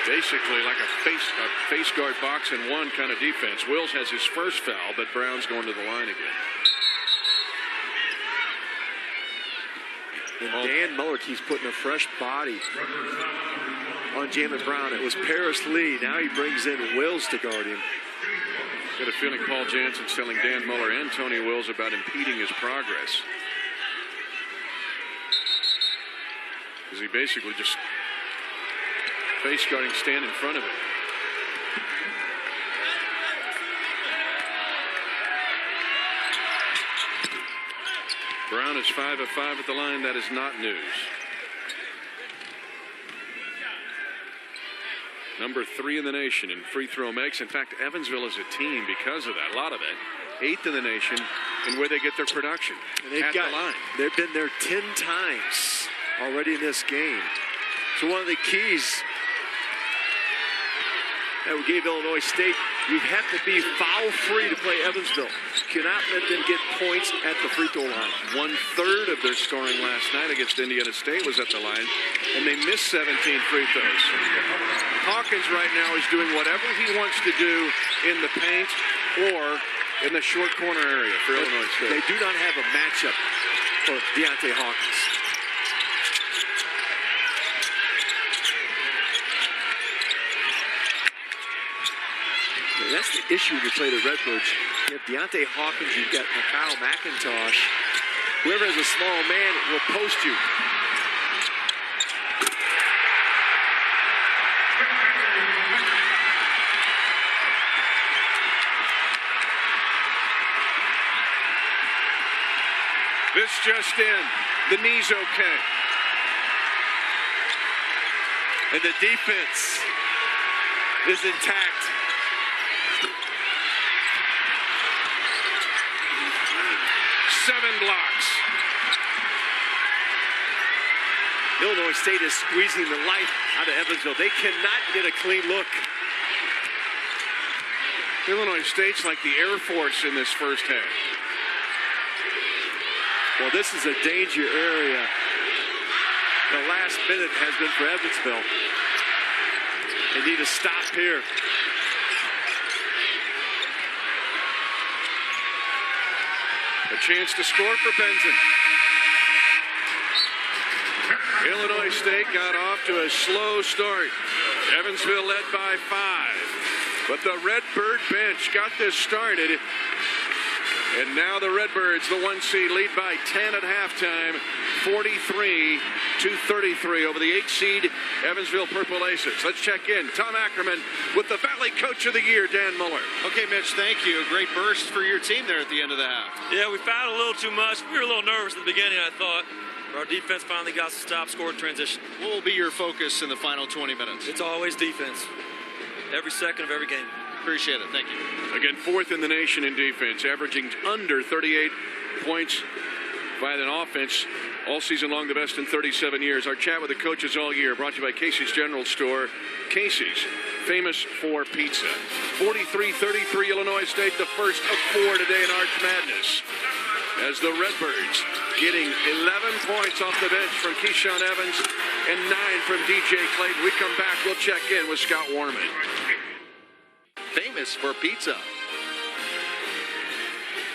Basically like a face guard box and one kind of defense. Wills has his first foul, but Brown's going to the line again. And Dan Muller keeps putting a fresh body on Jalen Brown. It was Paris Lee. Now he brings in Wills to guard him. Got a feeling Paul Jansen's telling Dan Muller and Tony Wills about impeding his progress. Because he basically just face guarding stand in front of him. Brown is 5 of 5 at the line. That is not news. Number 3 in the nation in free throw makes. In fact, Evansville is a team because of that. A lot of it. 8th in the nation in where they get their production. And at the line. They've been there 10 times already in this game. So one of the keys that we gave Illinois State, you have to be foul-free to play Evansville. You cannot let them get points at the free throw line. 1/3 of their scoring last night against Indiana State was at the line, and they missed 17 free throws. Hawkins right now is doing whatever he wants to do in the paint or in the short corner area for Illinois State. They do not have a matchup for Deontay Hawkins. That's the issue when you play the Redbirds. You have Deontay Hawkins, you've got Kyle McIntosh. Whoever is a small man will post you. This just in. The knee's okay. And the defense is intact. Seven blocks. Illinois State is squeezing the life out of Evansville. They cannot get a clean look. Illinois State's like the Air Force in this first half. Well, this is a danger area. The last minute has been for Evansville. They need to stop here. A chance to score for Benson. Illinois State got off to a slow start. Evansville led by 5. But the Redbird bench got this started. And now the Redbirds, the 1 seed, lead by 10 at halftime. 43-33 over the 8 seed Evansville Purple Aces. Let's check in. Tom Ackerman with the Valley Coach of the Year, Dan Muller. Okay, Mitch, thank you. A great burst for your team there at the end of the half. Yeah, we fouled a little too much. We were a little nervous at the beginning, I thought. But our defense finally got us to stop, scored transition. What will be your focus in the final 20 minutes? It's always defense. Every second of every game. Appreciate it. Thank you. Again, 4th in the nation in defense, averaging under 38 points by an offense all season long, the best in 37 years. Our chat with the coaches all year brought to you by Casey's General Store. Casey's, famous for pizza. 43-33 Illinois State, the first of 4 today in Arch Madness. As the Redbirds getting 11 points off the bench from Keyshawn Evans and 9 from DJ Clayton. We come back, we'll check in with Scott Warman. Famous for pizza.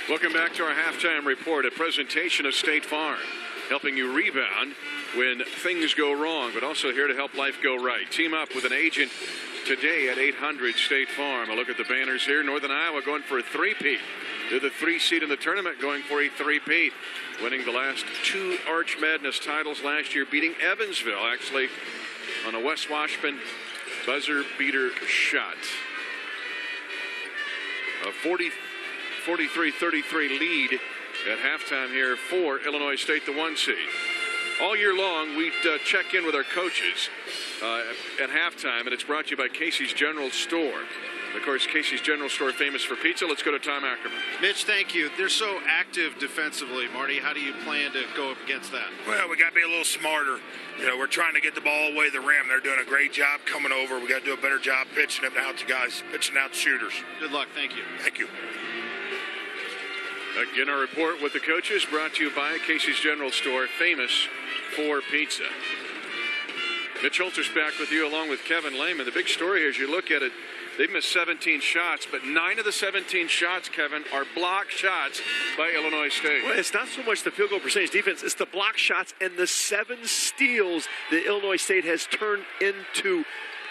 Welcome back to our halftime report, a presentation of State Farm, helping you rebound when things go wrong, but also here to help life go right. Team up with an agent today at 800 State Farm. A look at the banners here. Northern Iowa going for a three-peat. They're the 3 seed in the tournament, going for a three-peat, winning the last 2 Arch Madness titles last year, beating Evansville, actually, on a Wes Washburn buzzer beater shot. A 43-33 lead at halftime here for Illinois State, the 1 seed. All year long, we check in with our coaches at halftime, and it's brought to you by Casey's General Store. Of course, Casey's General Store, famous for pizza. Let's go to Tom Ackerman. Mitch, thank you. They're so active defensively. Marty, how do you plan to go up against that? Well, we got to be a little smarter. You know, we're trying to get the ball away the rim. They're doing a great job coming over. We got to do a better job pitching it out to guys, pitching out to shooters. Good luck. Thank you. Thank you. Again, our report with the coaches brought to you by Casey's General Store, famous for pizza. Mitch Holter's back with you along with Kevin Lehman. The big story here, as you look at it, they've missed 17 shots, but 9 of the 17 shots, Kevin, are block shots by Illinois State. Well, it's not so much the field goal percentage defense, it's the block shots and the 7 steals that Illinois State has turned into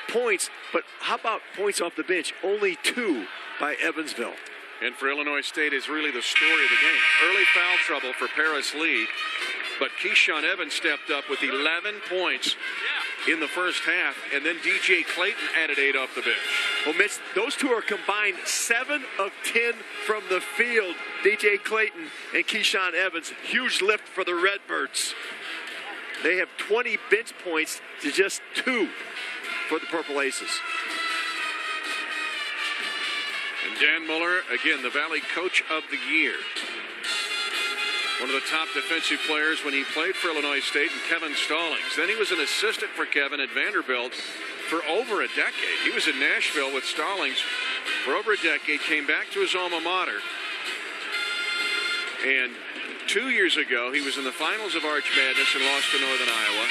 points. But how about points off the bench? Only 2 by Evansville. And for Illinois State is really the story of the game. Early foul trouble for Paris Lee, but Keyshawn Evans stepped up with 11 points in the first half, and then DJ Clayton added 8 off the bench. Well, Mitch, those two are combined 7 of 10 from the field. DJ Clayton and Keyshawn Evans, huge lift for the Redbirds. They have 20 bench points to just 2 for the Purple Aces. And Dan Muller, again, the Valley Coach of the Year. One of the top defensive players when he played for Illinois State, and Kevin Stallings. Then he was an assistant for Kevin at Vanderbilt for over a decade. He was in Nashville with Stallings for over a decade, came back to his alma mater. And 2 years ago, he was in the finals of Arch Madness and lost to Northern Iowa.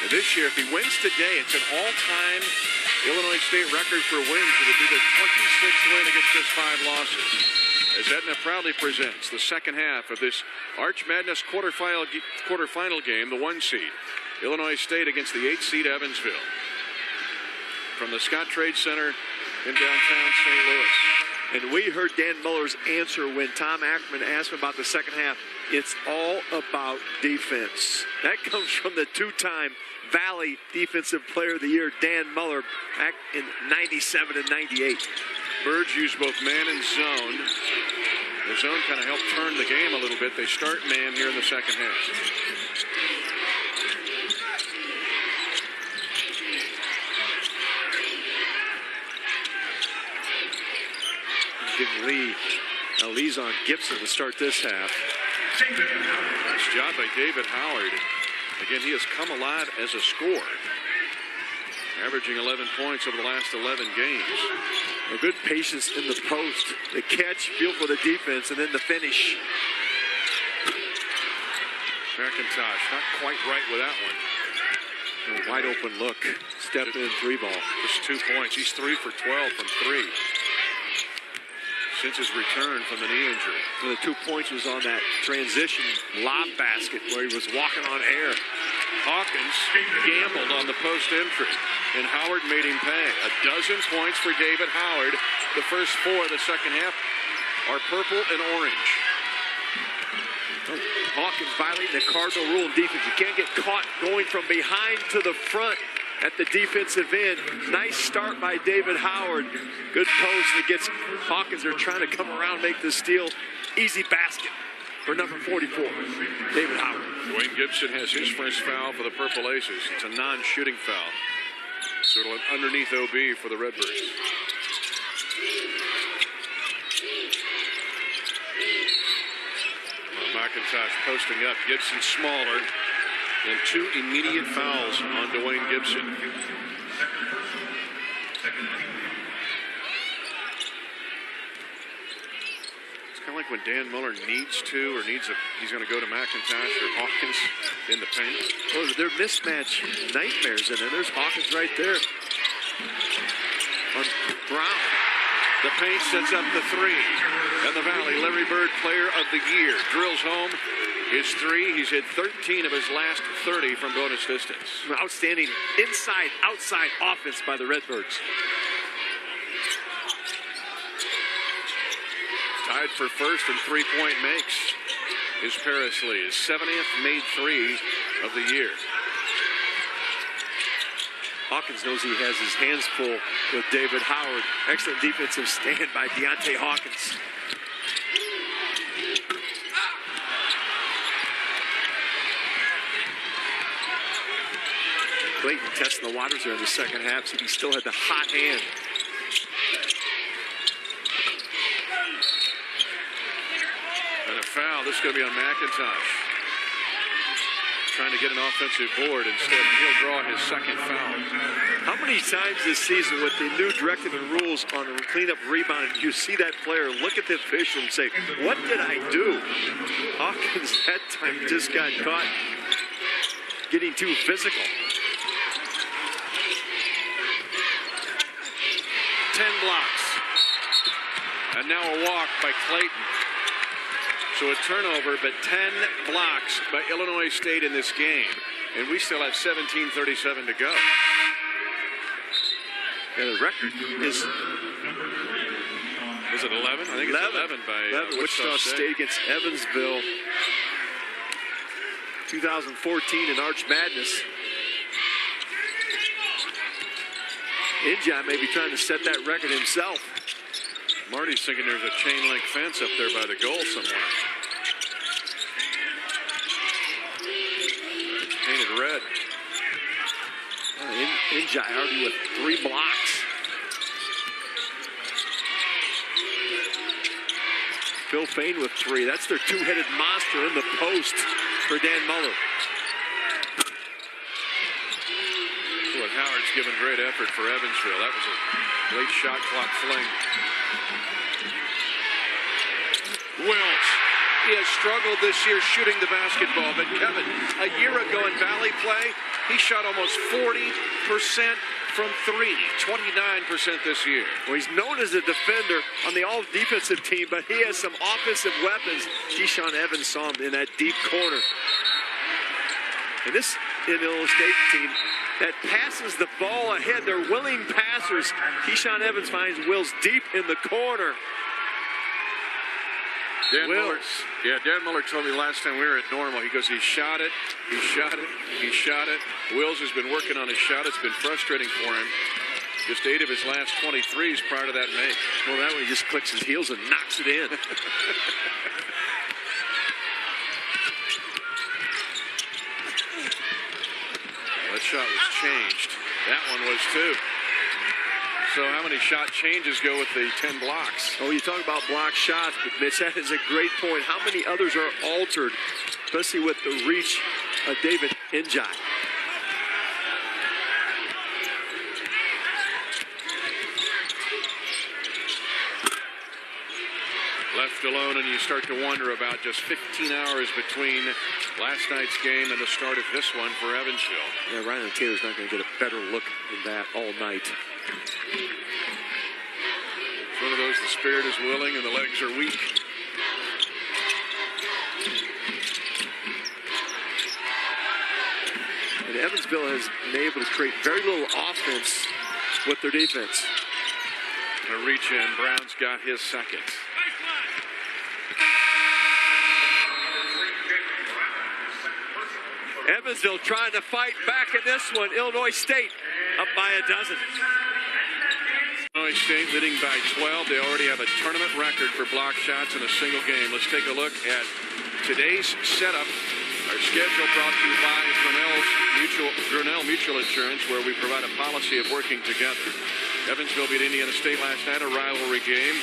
And this year, if he wins today, it's an all-time Illinois State record for wins. It would be the 26th win against just 5 losses. As Aetna proudly presents the second half of this Arch Madness quarterfinal game, the 1 seed, Illinois State against the 8 seed Evansville. From the Scott Trade Center in downtown St. Louis. And we heard Dan Muller's answer when Tom Ackerman asked him about the second half. It's all about defense. That comes from the 2-time Valley Defensive Player of the Year, Dan Muller, back in 97 and 98. Birds use both man and zone. The zone kind of helped turn the game a little bit. They start man here in the second half. Give Lee. Now Lee's on Gibson to start this half. Nice job by David Howard. Again, he has come alive as a scorer, averaging 11 points over the last 11 games. A good patience in the post. The catch, feel for the defense, and then the finish. McIntosh not quite right with that one. A wide open look. Step in 3 ball. Just 2 points. He's 3 for 12 from 3 since his return from the knee injury. Well, the 2 points was on that transition lob basket where he was walking on air. Hawkins gambled on the post entry, and Howard made him pay. 12 points for David Howard. The first 4 of the second half are purple and orange. Hawkins violating the cardinal rule in defense. You can't get caught going from behind to the front at the defensive end. Nice start by David Howard. Good post that gets Hawkins. They're trying to come around, make the steal. Easy basket for number 44, David Howard. Dwayne Gibson has his first foul for the Purple Aces. It's a non-shooting foul. So it'll underneath OB for the Redbirds. McIntosh posting up. Gibson smaller. And 2 immediate fouls on Dwayne Gibson. It's kind of like when Dan Muller needs to, or he's going to go to McIntosh or Hawkins in the paint. Oh, they're mismatch nightmares in there. There's Hawkins right there. On Brown. The paint sets up the 3. And the Valley Larry Bird Player of the Year drills home his 3. He's hit 13 of his last 30 from bonus distance. Outstanding inside-outside offense by the Redbirds. Tied for first in 3-point makes is Paris Lee. His 70th made 3 of the year. Hawkins knows he has his hands full with David Howard. Excellent defensive stand by Deontay Hawkins. Clayton testing the waters there in the second half, so he still had the hot hand. And a foul. This is going to be on McIntosh. Trying to get an offensive board. Instead, he'll draw his second foul. How many times this season with the new directive and rules on cleanup rebound, you see that player look at the official and say, what did I do? Hawkins that time just got caught getting too physical. 10 blocks. And now a walk by Clayton. So a turnover, but 10 blocks by Illinois State in this game. And we still have 17:37 to go. Yeah, the record is... Was it 11? I think it's 11 by Wichita State against Evansville. 2014 in Arch Madness. Injai may be trying to set that record himself. Marty's thinking there's a chain link fence up there by the goal somewhere. It's painted red. Injai already with 3 blocks. Phil Fain with 3. That's their two-headed monster in the post for Dan Muller. Boy, Howard's given great effort for Evansville. That was a late shot clock fling. Wills. He has struggled this year shooting the basketball, but Kevin, a year ago in Valley play, he shot almost 40% from 3, 29% this year. Well, he's known as a defender on the all-defensive team, but he has some offensive weapons. Keyshawn Evans saw him in that deep corner. And this Illinois State team that passes the ball ahead, they're willing passers. Keyshawn Evans finds Wills deep in the corner. Dan Muller told me last time we were at Normal, he goes, he shot it, he shot it, he shot it. Wills has been working on his shot. It's been frustrating for him. Just 8 of his last 23s prior to that make. Well, that one he just clicks his heels and knocks it in. That shot was changed. That one was too. So how many shot changes go with the 10 blocks? Oh, you talk about block shots, but Mitch, that is a great point. How many others are altered, especially with the reach of David Injai? Left alone, and you start to wonder about just 15 hours between last night's game and the start of this one for Evansville. Yeah, Ryan Taylor's not going to get a better look than that all night. It's one of those, the spirit is willing and the legs are weak. And Evansville has been able to create very little offense with their defense. A reach in, Brown's got his second. Evansville trying to fight back in this one. Illinois State up by a dozen. Illinois State leading by 12. They already have a tournament record for block shots in a single game. Let's take a look at today's setup. Our schedule brought to you by Grinnell Mutual Insurance, where we provide a policy of working together. Evansville beat Indiana State last night, a rivalry game.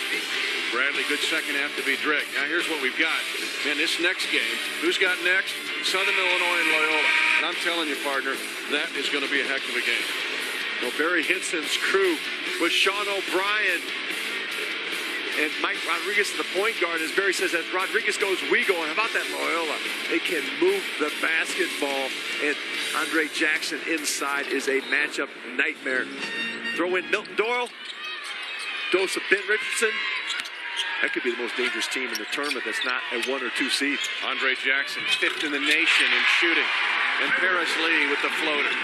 Bradley, good second half to beat Drake. Now here's what we've got. Man, this next game, who's got next? Southern Illinois and Loyola. And I'm telling you, partner, that is going to be a heck of a game. Well, Barry Hinson's crew with Sean O'Brien and Mike Rodriguez to the point guard. As Barry says, as Rodriguez goes, we go. And how about that Loyola? They can move the basketball. And Andre Jackson inside is a matchup nightmare. Throw in Milton Doyle. Dose of Ben Richardson. That could be the most dangerous team in the tournament that's not a 1 or 2 seed. Andre Jackson, 5th in the nation in shooting. And Paris Lee with the floater.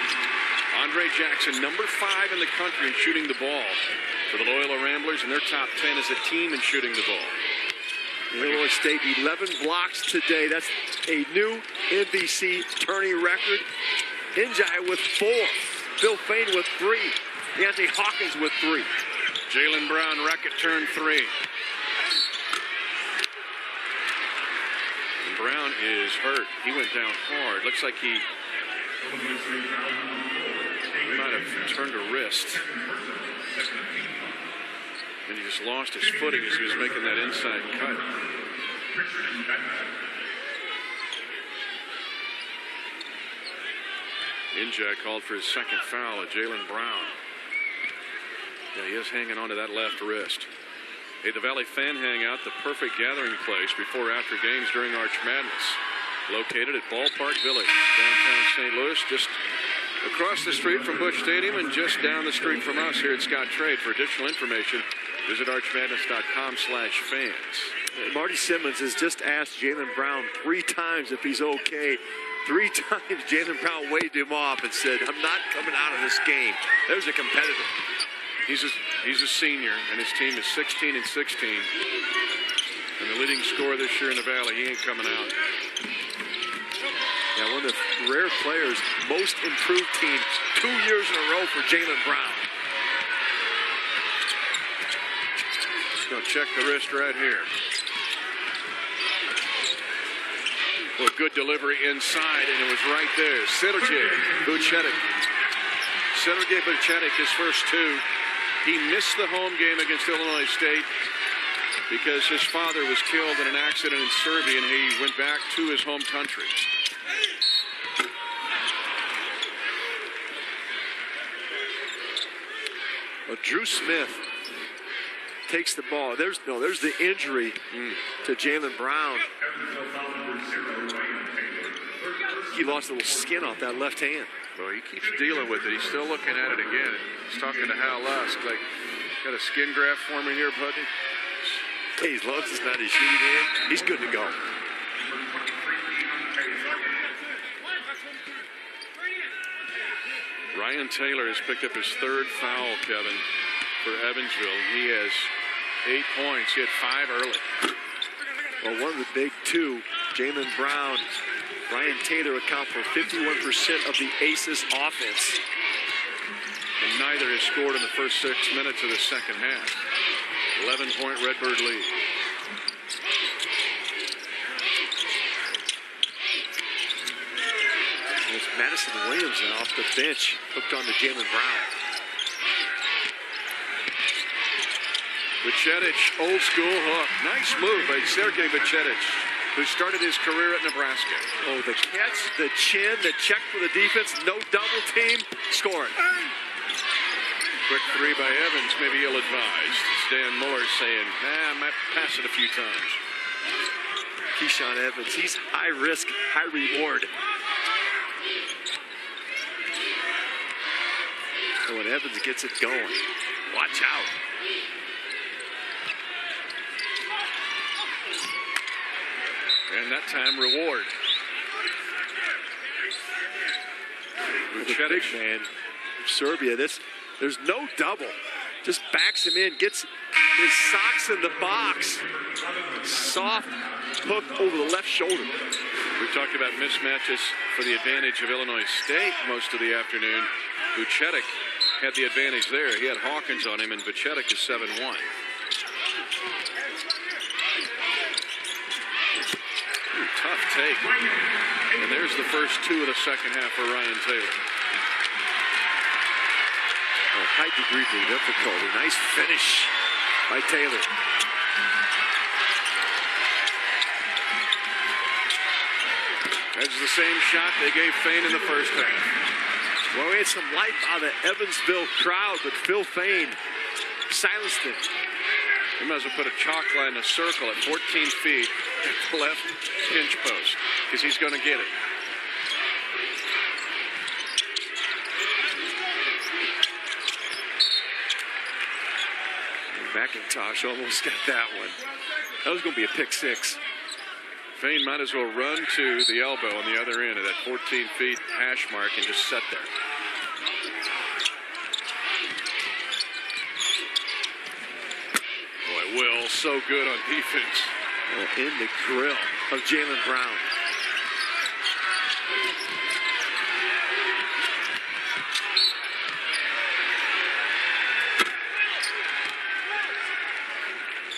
Andre Jackson, number 5 in the country in shooting the ball for the Loyola Ramblers, and their top 10 as a team in shooting the ball. Illinois State, 11 blocks today. That's a new MVC tourney record. Injai with 4. Phil Fain with 3. Deontay Hawkins with 3. Jalen Brown, record turn 3. And Brown is hurt. He went down hard. Looks like he might have turned a wrist. And he just lost his footing as he was making that inside cut. Injai called for his second foul at Jalen Brown. Yeah, he is hanging on to that left wrist. Hey, the Valley Fan Hangout, the perfect gathering place before after games during Arch Madness. Located at Ballpark Village, downtown St. Louis, just across the street from Busch Stadium and just down the street from us here at Scott Trade. For additional information, visit archmadness.com/fans. Marty Simmons has just asked Jaylen Brown 3 times if he's okay. 3 times Jaylen Brown waved him off and said, I'm not coming out of this game. There's a competitor. He's a senior, and his team is 16-16. And the leading scorer this year in the Valley, he ain't coming out. Yeah, one of the rare players, most improved team 2 years in a row for Jaylen Brown. He's going to check the wrist right here. Well, good delivery inside, and it was right there. Sergei Vucetic. His first 2. He missed the home game against Illinois State because his father was killed in an accident in Serbia, and he went back to his home country. Well, Drew Smith takes the ball. There's the injury to Jaylen Brown. He lost a little skin off that left hand. Well, he keeps dealing with it. He's still looking at it again. He's talking to Hal Lusk. Like, got a skin graft for me here, buddy? Hey, as long as it's not his shooting hand, he's good to go. Ryan Taylor has picked up his 3rd foul, Kevin, for Evansville. He has 8 points. He had 5 early. Well, one of the big 2, Jaylen Brown, Ryan Taylor account for 51% of the Aces offense. And neither has scored in the first 6 minutes of the second half. 11-point Redbird lead. And it's Madison Williams now off the bench, hooked on to Jaylen Brown. Vucetic, old school hook. Nice move by Sergei Vucetic, who started his career at Nebraska. Oh, the catch, the chin, the check for the defense, no double team, scoring. Quick 3 by Evans, maybe ill-advised. It's Dan Muller saying, I might pass it a few times. Keyshawn Evans, he's high risk, high reward. So when Evans gets it going, watch out. And that time, reward. The big man from Serbia, there's no double. Just backs him in, gets his socks in the box. Soft hook over the left shoulder. We talked about mismatches for the advantage of Illinois State most of the afternoon. Vucetic had the advantage there. He had Hawkins on him, and Vucetic is 7-1. Tough take. And there's the first 2 of the second half for Ryan Taylor. Oh, high degree of difficulty. Nice finish by Taylor. That's the same shot they gave Fain in the first half. Well, we had some life out of the Evansville crowd, but Phil Fain silenced him. He must have put a chalk line in a circle at 14 feet at the left pinch post, because he's going to get it. McIntosh almost got that one. That was going to be a pick 6. Fain might as well run to the elbow on the other end of that 14 feet hash mark and just sit there. Boy, Will, so good on defense. Well, in the grill of Jaylen Brown.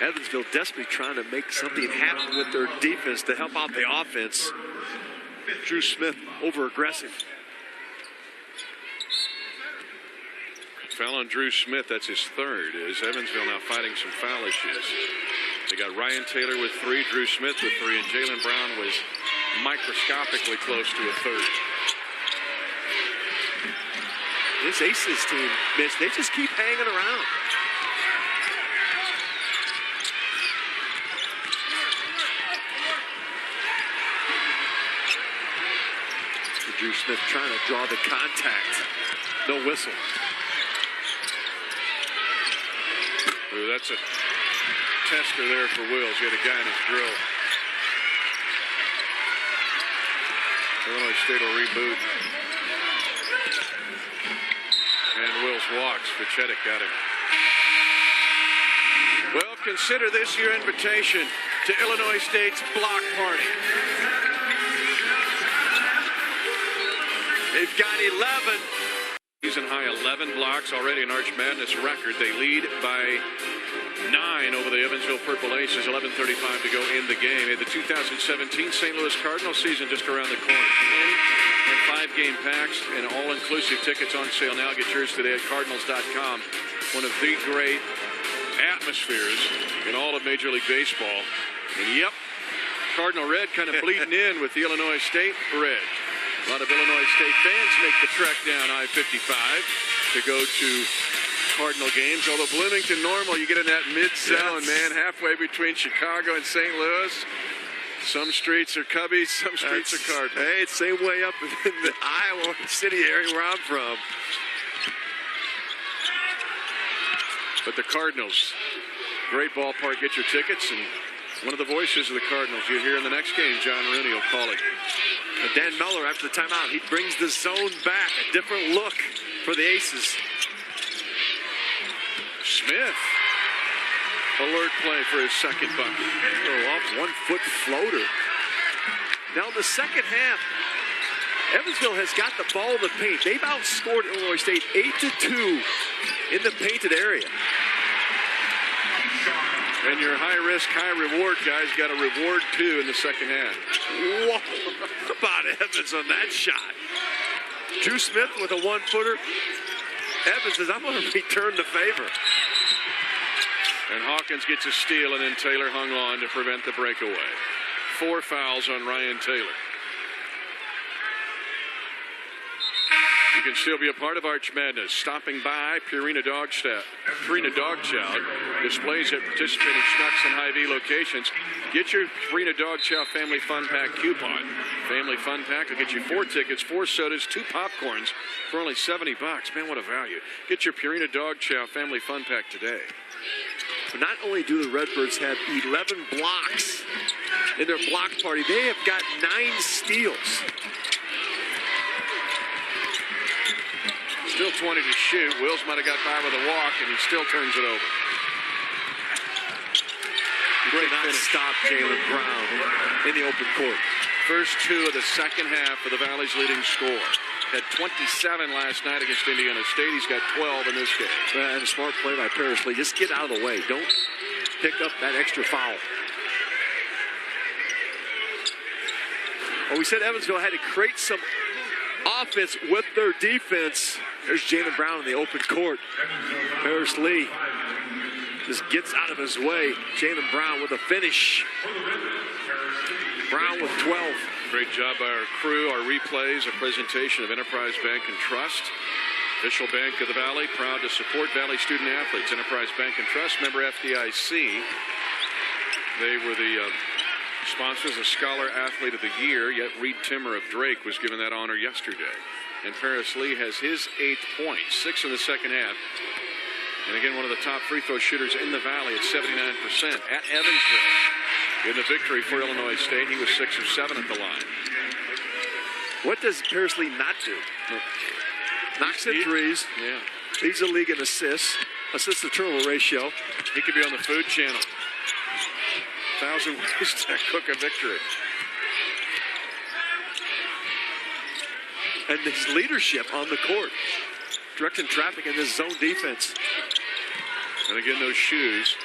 Evansville desperately trying to make something happen with their defense to help out the offense. Drew Smith over-aggressive. Foul on Drew Smith, that's his 3rd. Is Evansville now fighting some foul issues? They got Ryan Taylor with 3, Drew Smith with 3, and Jaylen Brown was microscopically close to a 3rd. This Aces team, Mitch, they just keep hanging around. Drew Smith trying to draw the contact. No whistle. Ooh, that's a tester there for Wills. He had a guy in his grill. Illinois State will reboot. And Wills walks. Fichetic got him. Well, consider this your invitation to Illinois State's block party. They've got 11. Season high 11 blocks, already an Arch Madness record. They lead by 9 over the Evansville Purple Aces, 11:35 to go in the game. The 2017 St. Louis Cardinals season just around the corner. 10 and 5-game packs and all-inclusive tickets on sale now. Get yours today at Cardinals.com. One of the great atmospheres in all of Major League Baseball. And yep, Cardinal red kind of bleeding in with the Illinois State red. A lot of Illinois State fans make the trek down I-55 to go to Cardinal games. Although Bloomington normal, you get in that mid-zone, man, halfway between Chicago and St. Louis. Some streets are Cubbies, some streets are Cardinals. Hey, it's the same way up in the Iowa City area where I'm from. But the Cardinals, great ballpark. Get your tickets. And one of the voices of the Cardinals you hear in the next game, John Rooney will call it. And Dan Muller, after the timeout, he brings the zone back. A different look for the Aces. Smith, alert play for his second bucket. Oh, off 1-foot floater. Now in the second half, Evansville has got the ball in the paint. They've outscored Illinois State 8-2 in the painted area. And your high-risk, high-reward guys got a reward, too, in the second half. Whoa. How about Evans on that shot? Drew Smith with a 1-footer. Evans says, I'm going to return the favor. And Hawkins gets a steal, and then Taylor hung on to prevent the breakaway. 4 fouls on Ryan Taylor. You can still be a part of Arch Madness. Stopping by Purina Dog Chow displays at participating Schnucks and Hy-Vee locations. Get your Purina Dog Chow Family Fun Pack coupon. Family Fun Pack will get you 4 tickets, 4 sodas, 2 popcorns for only $70. Man, what a value. Get your Purina Dog Chow Family Fun Pack today. Not only do the Redbirds have 11 blocks in their block party, they have got 9 steals. Still 20 to shoot. Wills might have got by with a walk, and he still turns it over. Great finish. Stop Jalen Brown in the open court. First 2 of the second half for the Valley's leading scorer. Had 27 last night against Indiana State. He's got 12 in this game. And a smart play by Paris Lee. Just get out of the way. Don't pick up that extra foul. Well, we said Evansville had to create some offense with their defense. There's Jalen Brown in the open court. Paris Lee just gets out of his way. Jalen Brown with a finish. Brown with 12. Great job by our crew. Our replays, a presentation of Enterprise Bank and Trust. Official bank of the Valley, proud to support Valley student athletes. Enterprise Bank and Trust, member FDIC. They were the sponsors of Scholar Athlete of the Year, yet Reed Timmer of Drake was given that honor yesterday. And Paris Lee has his 8th point, 6 in the second half. And again, one of the top free throw shooters in the Valley at 79% at Evansville. In the victory for Illinois State, he was 6 of 7 at the line. What does Paris Lee not do? Knocks in threes. Yeah. Leads the league in assists. Assist to turnover ratio. He could be on the Food Channel. 1,000 ways to cook a victory. And his leadership on the court, directing traffic in this zone defense. And again, those shoes,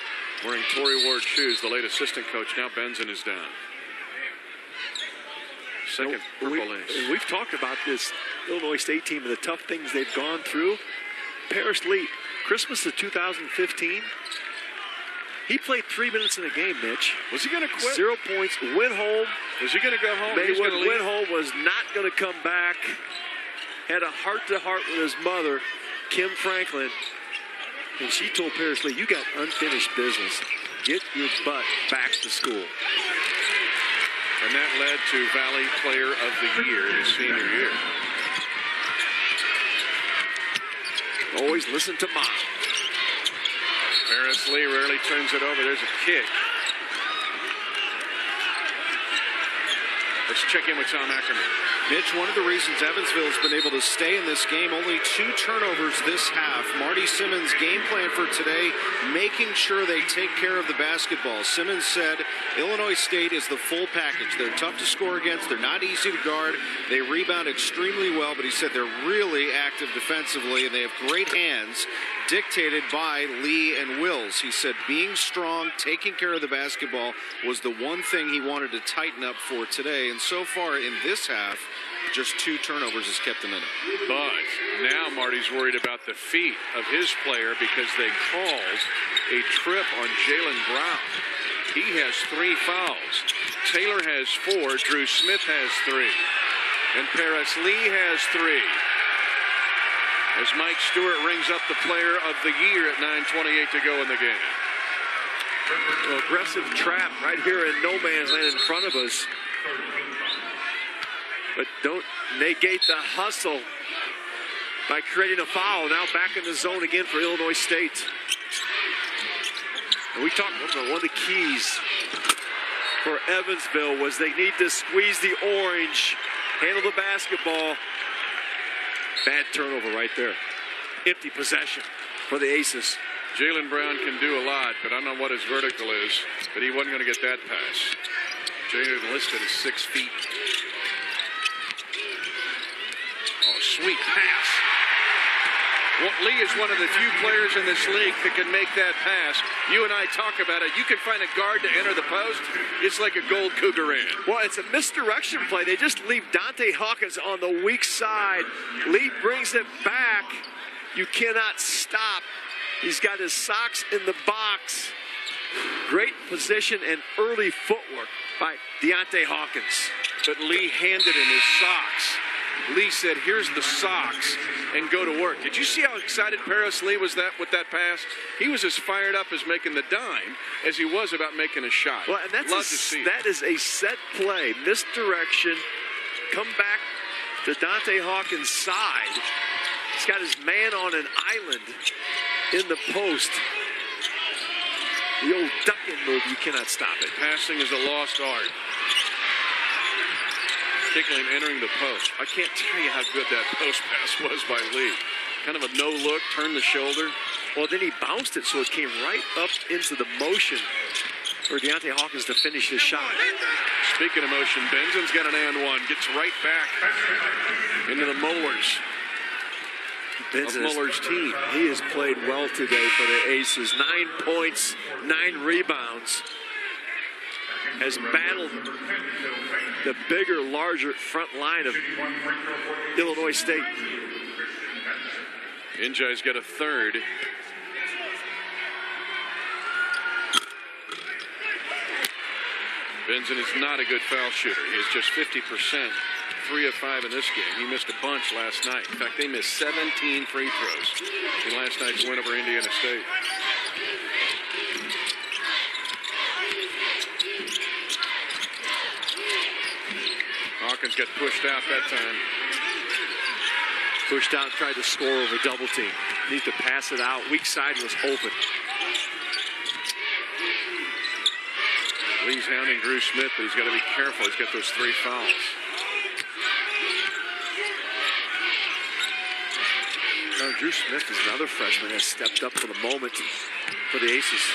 wearing Tory Ward shoes, the late assistant coach, now Benson is down. Second purple ace. We've talked about this Illinois State team and the tough things they've gone through. Paris Lee, Christmas of 2015, he played 3 minutes in a game, Mitch. Was he going to quit? 0 points, went home. Was he going to go home? Maywood went home, was not going to come back. Had a heart-to-heart with his mother, Kim Franklin. And she told Paris Lee, you got unfinished business. Get your butt back to school. And that led to Valley Player of the Year his senior year. Always listen to Mom. Paris Lee rarely turns it over. There's a kick. Let's check in with Tom Ackerman. Mitch, one of the reasons Evansville has been able to stay in this game, only 2 turnovers this half. Marty Simmons' game plan for today, making sure they take care of the basketball. Simmons said Illinois State is the full package. They're tough to score against. They're not easy to guard. They rebound extremely well, but he said they're really active defensively, and they have great hands, dictated by Lee and Wills. He said being strong, taking care of the basketball was the one thing he wanted to tighten up for today. And so far in this half, just 2 turnovers has kept them in it. But now Marty's worried about the feet of his player because they called a trip on Jalen Brown. He has 3 fouls. Taylor has 4. Drew Smith has 3. And Paris Lee has 3. As Mike Stewart rings up the player of the year at 9:28 to go in the game. Well, aggressive trap right here in no man's land in front of us. But don't negate the hustle by creating a foul. Now back in the zone again for Illinois State. And we talked about one of the keys for Evansville was they need to squeeze the orange, handle the basketball. Bad turnover right there. Empty possession for the Aces. Jalen Brown can do a lot, but I don't know what his vertical is, but he wasn't going to get that pass. Jalen listed as 6 feet. Oh, sweet pass. Well, Lee is one of the few players in this league that can make that pass. You and I talk about it. You can find a guard to enter the post. It's like a gold cougar in. Well, it's a misdirection play. They just leave Dante Hawkins on the weak side. Lee brings it back. You cannot stop. He's got his socks in the box. Great position and early footwork by Deontay Hawkins. But Lee handed him his socks. Lee said, here's the socks, and go to work. Did you see how excited Paris Lee was with that pass? He was as fired up as making the dime as he was about making a shot. Well, and that's Love to see that is a set play. Misdirection. Come back to Dante Hawkins' side. He's got his man on an island in the post. The old ducking move, you cannot stop it. Passing is a lost art. Particularly in entering the post. I can't tell you how good that post pass was by Lee. Kind of a no-look, turn the shoulder. Well, then he bounced it, so it came right up into the motion for Deontay Hawkins to finish his shot. Speaking of motion, Benzen's got an and one. Gets right back into the Molars. Benzen of Muller's team. He has played well today for the Aces. 9 points, 9 rebounds. Has battled the bigger, larger front line of Illinois State. Injai's got a third. Benzen is not a good foul shooter. He is just 50%, 3 of 5 in this game. He missed a bunch last night. In fact, they missed 17 free throws in last night's win over Indiana State. Hawkins got pushed out that time. Pushed out and tried to score over double team. Need to pass it out. Weak side was open. Lee's hounding Drew Smith, but he's got to be careful. He's got those 3 fouls. Now, Drew Smith is another freshman that stepped up for the moment for the Aces.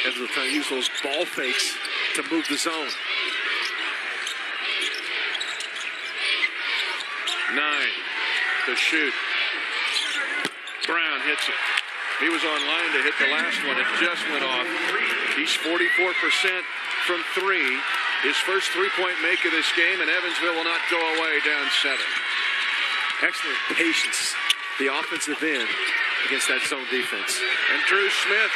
Evansville trying to use those ball fakes to move the zone. 9 to shoot. Brown hits it. He was on line to hit the last one. It just went off. He's 44% from 3. His first 3-point make of this game, and Evansville will not go away down 7. Excellent patience, the offensive end against that zone defense. And Drew Smith.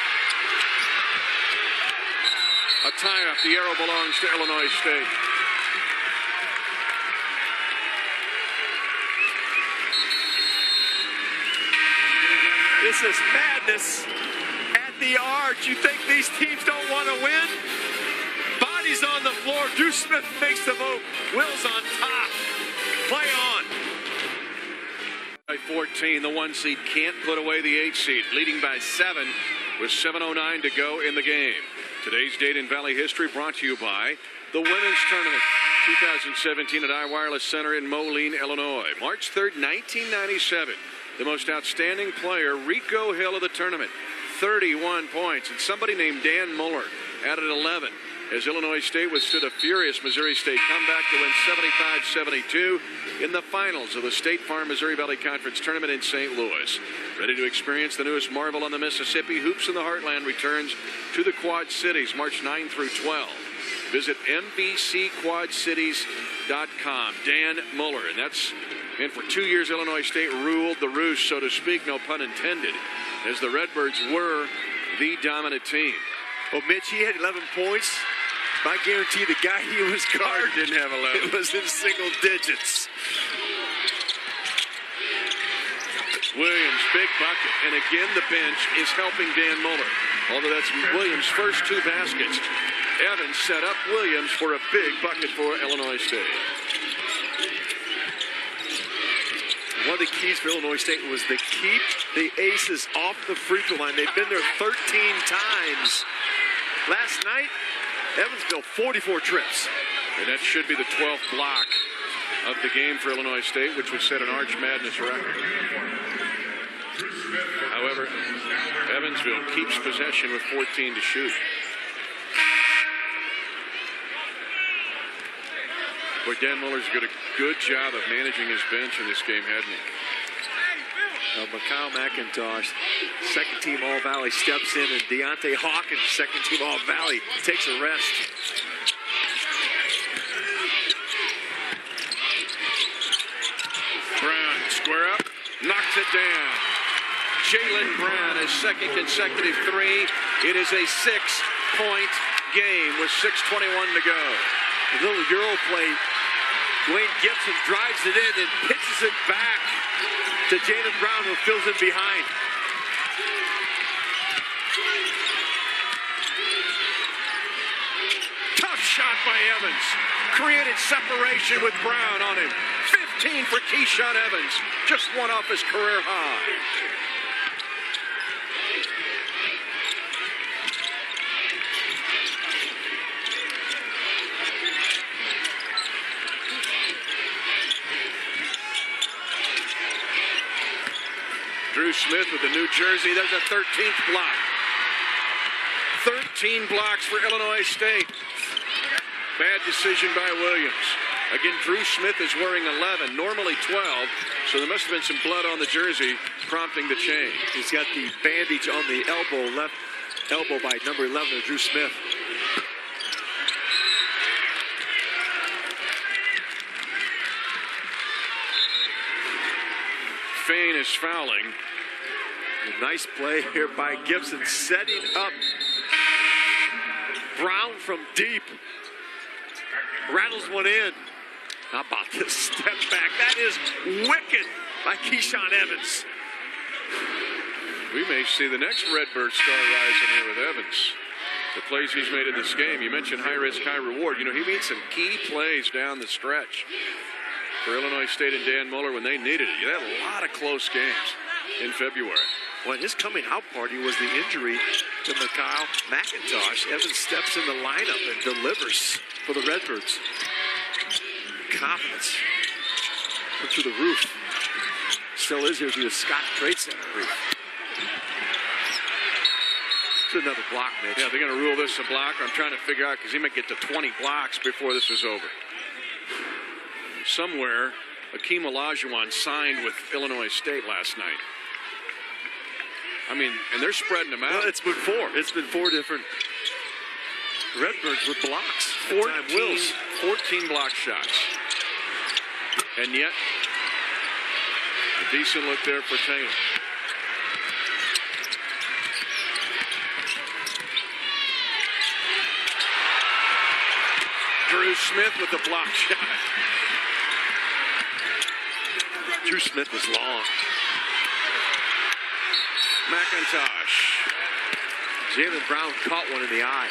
A tie-up. The arrow belongs to Illinois State. This is madness at the arch. You think these teams don't want to win? Bodies on the floor. Drew Smith makes the move. Will's on top. Play on. By 14, the 1 seed can't put away the 8 seed, leading by 7 with 7:09 to go in the game. Today's Date in Valley history brought to you by the Women's Tournament 2017 at iWireless Center in Moline, Illinois. March 3rd, 1997. The most outstanding player, Rico Hill of the tournament, 31 points. And somebody named Dan Muller added 11 as Illinois State withstood a furious Missouri State comeback to win 75-72 in the finals of the State Farm Missouri Valley Conference Tournament in St. Louis. Ready to experience the newest marvel on the Mississippi? Hoops in the Heartland returns to the Quad Cities March 9 through 12. Visit MVCQuadCities.com. Dan Muller, and for 2 years Illinois State ruled the roost, so to speak, no pun intended, as the Redbirds were the dominant team. Well, Mitch, he had 11 points. I guarantee the guy he was guarding didn't have 11. It was in single digits. Williams, big bucket, and again the bench is helping Dan Muller. Although that's Williams' first 2 baskets. Evans set up Williams for a big bucket for Illinois State. One of the keys for Illinois State was to keep the aces off the free throw line. They've been there 13 times. Last night, Evansville 44 trips. And that should be the 12th block of the game for Illinois State, which would set an Arch Madness record. However, Evansville keeps possession with 14 to shoot. Boy, Dan Muller's got a good job of managing his bench in this game, hadn't he? Mikhail McIntosh, second team All-Valley, steps in, and Deontay Hawkins, second team All-Valley, takes a rest. Brown, square up, knocks it down. Jalen Brown, his second consecutive 3. It is a 6-point game with 6:21 to go. A little Euro play. Dwayne Gibson drives it in and pitches it back to Jalen Brown, who fills in behind. Tough shot by Evans. Created separation with Brown on him. 15 for Keyshawn Evans. Just one off his career high. Drew Smith with the New Jersey. There's a 13th block. 13 blocks for Illinois State. Bad decision by Williams. Again, Drew Smith is wearing 11, normally 12, so there must have been some blood on the jersey prompting the change. He's got the bandage on the elbow, left elbow by number 11 of Drew Smith. Fain is fouling. A nice play here by Gibson, setting up Brown from deep. Rattles one in. How about this step back? That is wicked by Keyshawn Evans. We may see the next Redbird star rising here with Evans. The plays he's made in this game. You mentioned high risk, high reward. You know, he made some key plays down the stretch for Illinois State and Dan Muller when they needed it. You had a lot of close games in February. Well, his coming out party was the injury to Mikhail McIntosh. Evans steps in the lineup and delivers for the Redbirds. Confidence went through the roof. Still is here through the Scott Trade Center roof. It's another block, Mitch. Yeah, they're going to rule this a block. I'm trying to figure out because he might get to 20 blocks before this is over. Somewhere, Akeem Olajuwon signed with Illinois State last night. I mean, and they're spreading them out. Well, it's been 4. It's been 4 different Redbirds with blocks. 14 block shots. And yet, a decent look there for Taylor. Drew Smith with the block shot. Drew Smith was long. McIntosh. Jalen Brown caught one in the eye.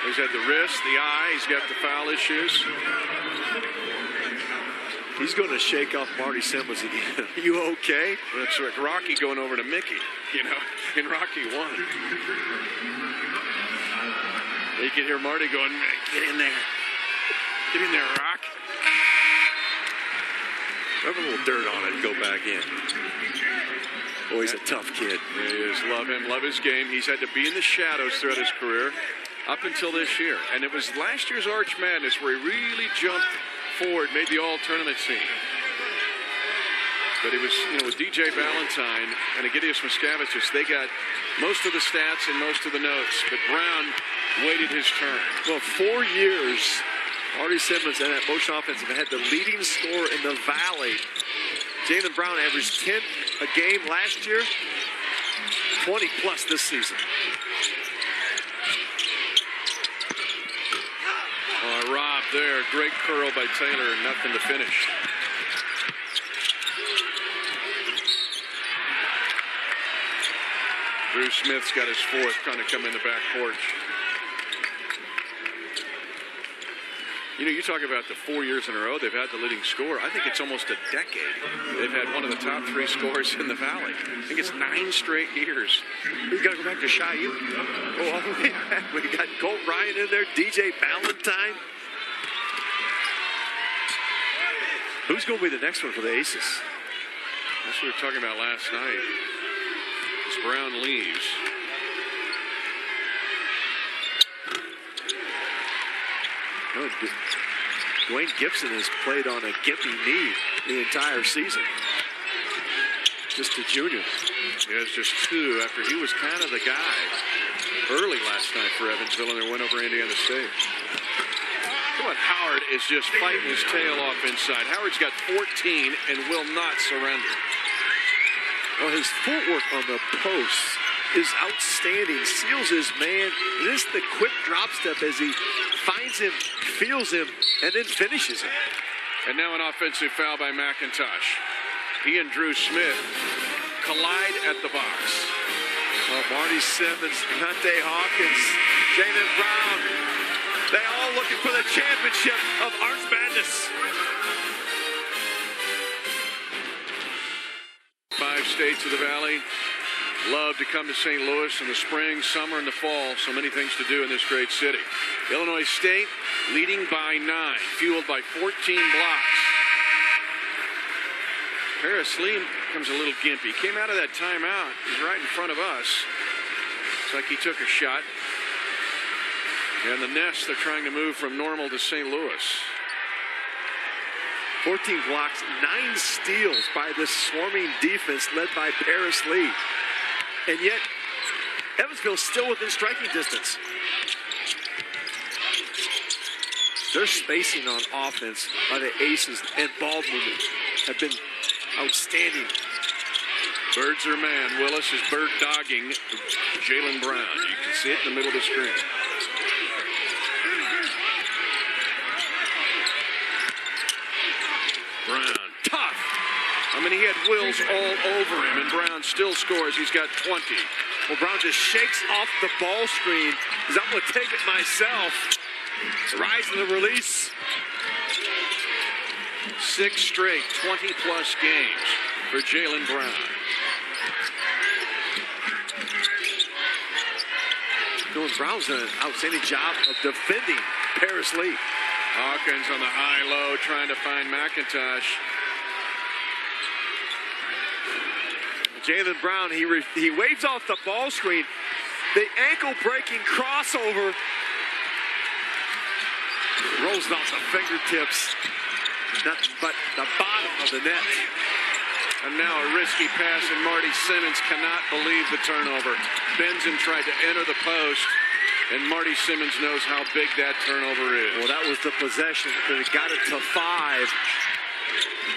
He's had the wrist, the eye. He's got the foul issues. He's going to shake off Marty Simmons again. Are you okay? That's like Rocky going over to Mickey, in Rocky 1. You can hear Marty going, get in there. Get in there, Rock. Rub a little dirt on it and go back in. Oh, he's a tough kid. He is. Love him. Love his game. He's had to be in the shadows throughout his career up until this year. And it was last year's Arch Madness where he really jumped forward, made the all-tournament team. But it was, with DJ Valentine and Egidius Miscavicius, they got most of the stats and most of the notes. But Brown waited his turn. Well, 4 years, Marty Simmons and that motion offense have had the leading scorer in the Valley. Jalen Brown averaged 10 a game last year, 20 plus this season. Rob there, great curl by Taylor, nothing to finish. Drew Smith's got his fourth, trying to come in the back porch. You talk about the 4 years in a row they've had the leading scorer. I think it's almost a decade. They've had one of the top 3 scorers in the Valley. I think it's 9 straight years. We got to go back to Shayu. Oh, all the way back. We got Colt Ryan in there, DJ Valentine. Who's going to be the next one for the Aces? That's what we were talking about last night. As Brown leaves. Oh, Dwayne Gibson has played on a gimpy knee the entire season. Just a junior. He has just 2 after he was kind of the guy early last night for Evansville and they went over Indiana State. Look what Howard is just fighting his tail off inside. Howard's got 14 and will not surrender. Well, his footwork on the posts is outstanding. Seals his man. This is the quick drop step as he finds him, feels him, and then finishes him. And now an offensive foul by McIntosh. He and Drew Smith collide at the box. Marty Simmons, Hunte Hawkins, Jalen Brown. They all looking for the championship of Arch Madness. 5 states of the Valley love to come to St. Louis in the spring, summer, and the fall. So many things to do in this great city. Illinois State leading by 9, fueled by 14 blocks. Paris Lee comes a little gimpy. Came out of that timeout. He's right in front of us. Looks like he took a shot. And the Nest, they're trying to move from normal to St. Louis. 14 blocks, 9 steals by this swarming defense led by Paris Lee. And yet, Evansville still within striking distance. Their spacing on offense by the Aces and ball movement have been outstanding. Birds are man. Willis is bird dogging Jalen Brown. You can see it in the middle of the screen. Brown, tough. I mean, he had Wills all over him, and Brown still scores. He's got 20. Well, Brown just shakes off the ball screen. Because I'm going to take it myself. Rise in the release. 6 straight 20-plus games for Jalen Brown. Brown's done an outstanding job of defending Paris Lee. Hawkins on the high-low trying to find McIntosh. Jalen Brown, he waves off the ball screen. The ankle-breaking crossover. Rolls off the fingertips. Nothing but the bottom of the net. And now a risky pass, and Marty Simmons cannot believe the turnover. Benson tried to enter the post, and Marty Simmons knows how big that turnover is. Well, that was the possession. Could have got it to 5.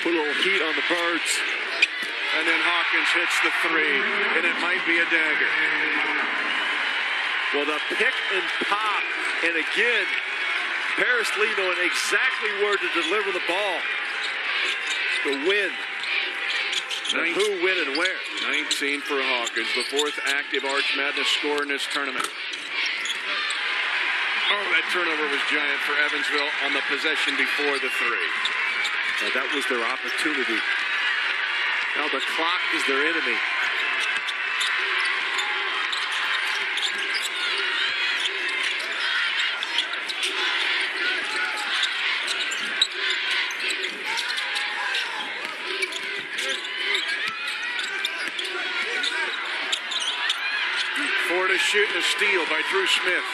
Put a little heat on the Birds. And then Hawkins hits the 3, and it might be a dagger. Well, the pick and pop, and again, Paris Lee knowing exactly where to deliver the ball to win. Who, when, and where? 19 for Hawkins, the fourth active Arch Madness score in this tournament. Oh, that turnover was giant for Evansville on the possession before the three. Now that was their opportunity. Now the clock is their enemy. Four to shoot and a steal by Drew Smith.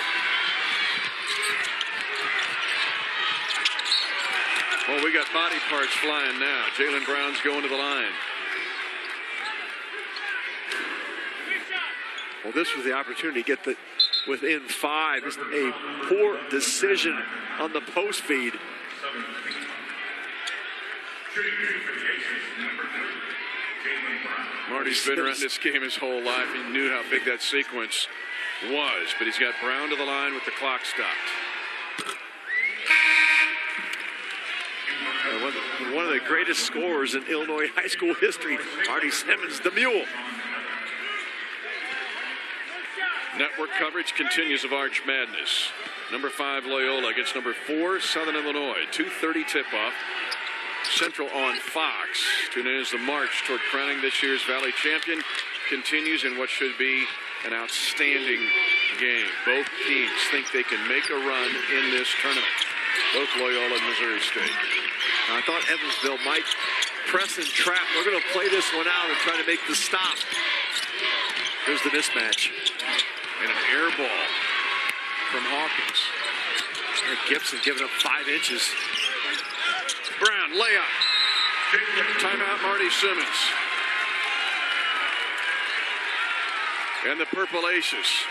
Well, we got body parts flying now. Jaylen Brown's going to the line. Well, this was the opportunity to get the within 5. It's a poor decision on the post feed. Marty's been around this game his whole life. He knew how big that sequence was, but he's got Brown to the line with the clock stopped. One of the greatest scorers in Illinois high school history, Marty Simmons, the Mule. Network coverage continues of Arch Madness. Number 5 Loyola against number 4 Southern Illinois. 2:30 tip-off. Central on Fox. Tune in as the march toward crowning this year's Valley champion continues in what should be an outstanding game. Both teams think they can make a run in this tournament. Both Loyola and Missouri State. I thought Evansville might press and trap. We're going to play this one out and try to make the stop. Here's the mismatch. And an air ball from Hawkins. And Gibson giving up 5 inches. Brown, layup. Timeout, Marty Simmons. And the Purple Aces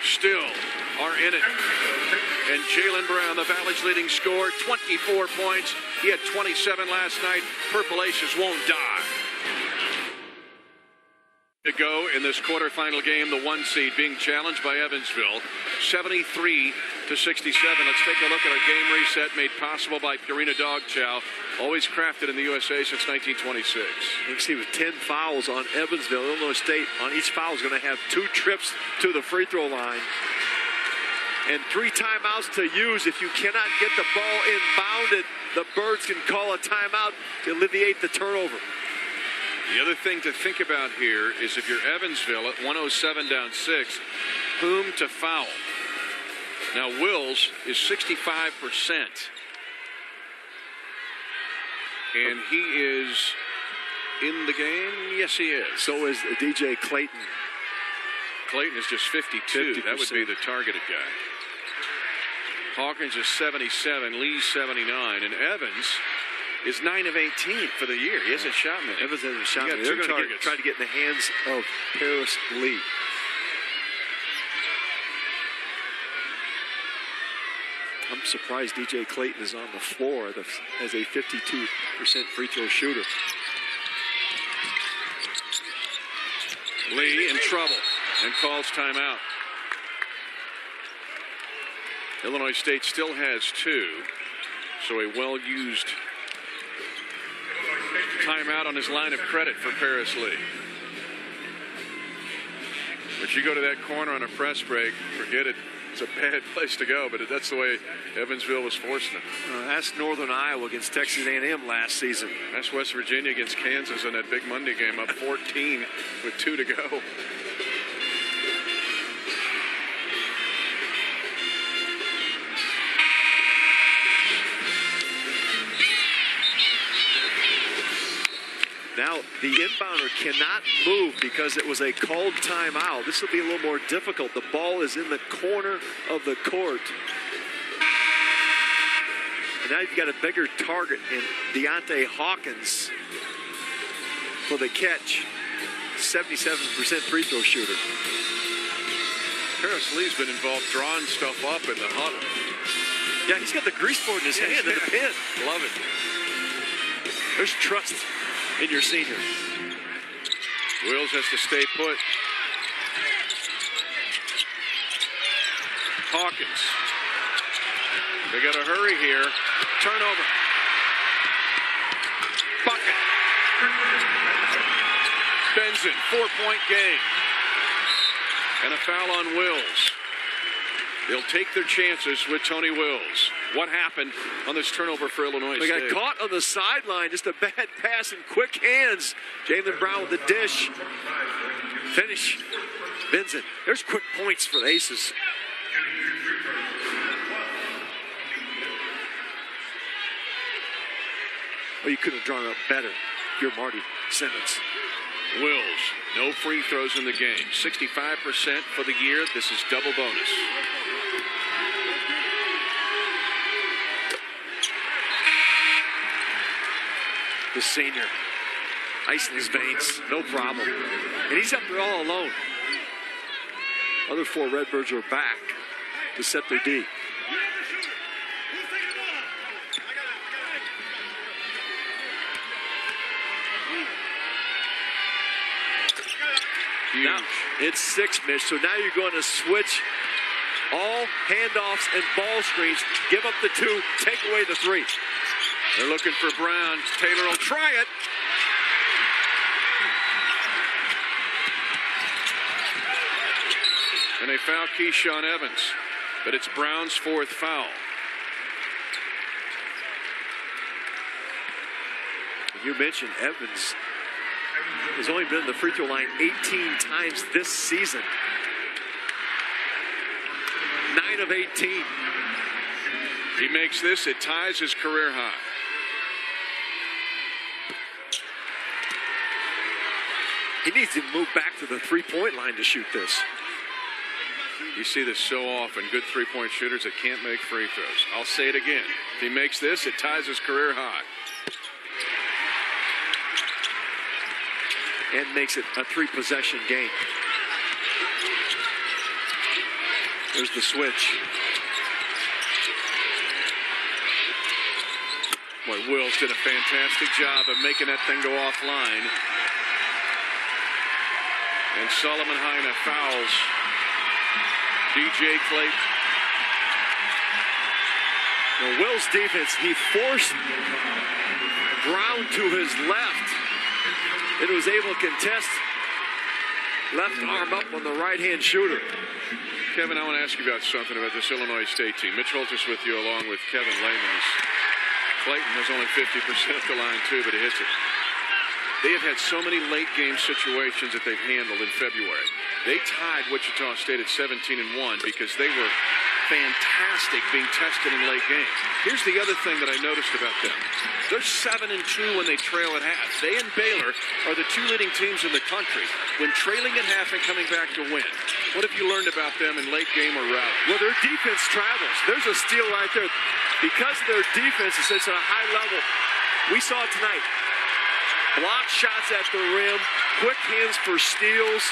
still are in it. And Jaylen Brown, the Valley's leading scorer, 24 points. He had 27 last night. Purple Aces won't die. To go in this quarterfinal game, the 1 seed being challenged by Evansville, 73-67. Let's take a look at our game reset made possible by Purina Dog Chow, always crafted in the USA since 1926. You can see with 10 fouls on Evansville, Illinois State on each foul is going to have 2 trips to the free throw line and 3 timeouts to use. If you cannot get the ball inbounded, the Birds can call a timeout to alleviate the turnover. The other thing to think about here is if you're Evansville at 107 down 6, whom to foul. Now Wills is 65%. And he is in the game? Yes, he is. So is DJ Clayton. Clayton is just 52. 50%. That would be the targeted guy. Hawkins is 77, Lee's 79, and Evans is 9 of 18 for the year. He hasn't shot many. Evans hasn't shot many. They're going to try to get in the hands of Paris Lee. I'm surprised DJ Clayton is on the floor as a 52% free throw shooter. Lee in trouble and calls timeout. Illinois State still has 2, so a well-used timeout on his line of credit for Paris Lee. But you go to that corner on a press break, forget it. It's a bad place to go, but that's the way Evansville was forcing it. That's Northern Iowa against Texas A&M last season. That's West Virginia against Kansas in that big Monday game, up 14 with 2 to go. Now, the inbounder cannot move because it was a called timeout. This will be a little more difficult. The ball is in the corner of the court. And now you've got a bigger target in Deontay Hawkins for the catch. 77% free throw shooter. Paris Lee's been involved drawing stuff up in the huddle. Yeah, he's got the grease board in his hand in the pin. Love it. There's trust in your senior. Wills has to stay put. Hawkins. They got to hurry here. Turnover. Benson, 4-point game. And a foul on Wills. They'll take their chances with Tony Wills. What happened on this turnover for Illinois State? They got caught on the sideline. Just a bad pass and quick hands. Jalen Brown with the dish. Finish. Benson. There's quick points for the Aces. Well, you could have drawn it up better if you're Marty Simmons. Wills, no free throws in the game. 65% for the year. This is double bonus. The senior. Ice in his veins. No problem. And he's up there all alone. Other 4 Redbirds are back to set their D. Huge. Now it's 6, Mitch. So now you're going to switch all handoffs and ball screens. Give up the 2, take away the 3. They're looking for Brown. Taylor will try it. And they foul Keyshawn Evans. But it's Brown's 4th foul. You mentioned Evans has only been in the free throw line 18 times this season. 9 of 18. He makes this, it ties his career high. He needs to move back to the 3-point line to shoot this. You see this so often, good 3-point shooters that can't make free throws. I'll say it again. If he makes this, it ties his career high. And makes it a 3-possession game. There's the switch. Boy, Wills did a fantastic job of making that thing go offline. And Solomon Heine fouls DJ Clayton. Now, Will's defense, he forced Brown to his left. And was able to contest. Left arm up on the right-hand shooter. Kevin, I want to ask you about something about this Illinois State team. Mitch Holtis with you along with Kevin Lehman. Clayton was only 50% at the line too, but he hits it. They have had so many late game situations that they've handled in February. They tied Wichita State at 17-1 because they were fantastic being tested in late games. Here's the other thing that I noticed about them. They're 7-2 when they trail at half. They and Baylor are the 2 leading teams in the country when trailing at half and coming back to win. What have you learned about them in late game or rally? Well, their defense travels. There's a steal right there. Because their defense is at a high level, we saw it tonight. Block shots at the rim, quick hands for steals.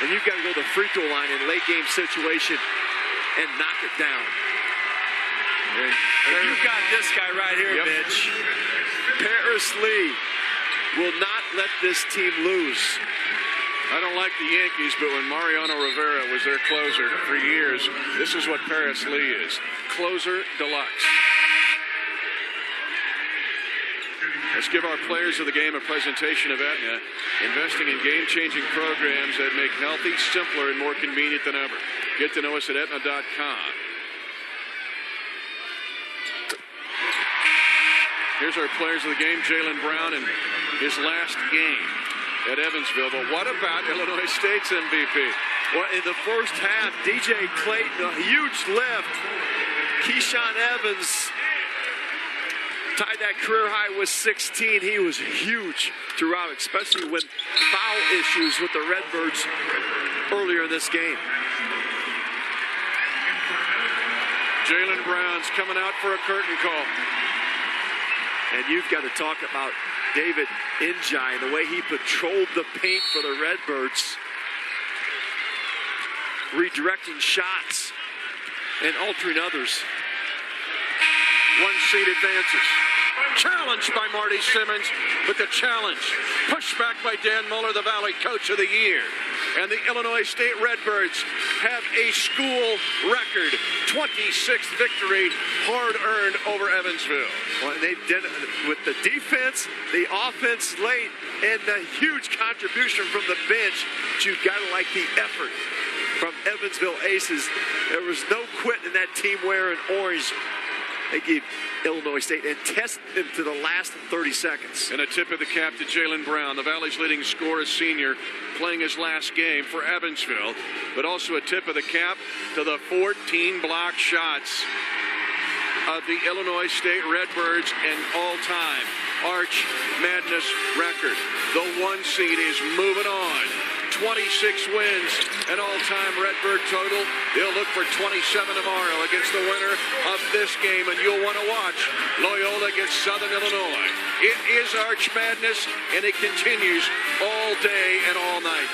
And you've got to go to the free throw line in late game situation and knock it down. And you've got this guy right here, Mitch. Paris Lee will not let this team lose. I don't like the Yankees, but when Mariano Rivera was their closer for years, this is what Paris Lee is. Closer deluxe. Let's give our players of the game a presentation of Aetna, investing in game-changing programs that make healthy simpler and more convenient than ever. Get to know us at Aetna.com. Here's our players of the game, Jalen Brown in his last game at Evansville. But what about Illinois State's MVP? Well, in the first half, DJ Clayton, a huge lift. Keyshawn Evans tied that career high with 16. He was huge throughout, especially with foul issues with the Redbirds earlier in this game. Jalen Brown's coming out for a curtain call. And you've got to talk about David Njai and the way he patrolled the paint for the Redbirds. Redirecting shots and altering others. One seed advances. Challenged by Marty Simmons, but the challenge pushed back by Dan Muller, the Valley Coach of the Year. And the Illinois State Redbirds have a school record 26th victory, hard-earned over Evansville. Well, and they've done it with the defense, the offense late, and the huge contribution from the bench. But you've got to like the effort from Evansville Aces. There was no quit in that team wearing orange. They gave Illinois State and tested them to the last 30 seconds. And a tip of the cap to Jalen Brown, the Valley's leading scorer, senior, playing his last game for Evansville. But also a tip of the cap to the 14 block shots of the Illinois State Redbirds, an all-time Arch Madness record. The 1 seed is moving on. 26 wins, an all-time Redbird total. They'll look for 27 tomorrow against the winner of this game, and you'll want to watch Loyola against Southern Illinois. It is Arch Madness, and it continues all day and all night.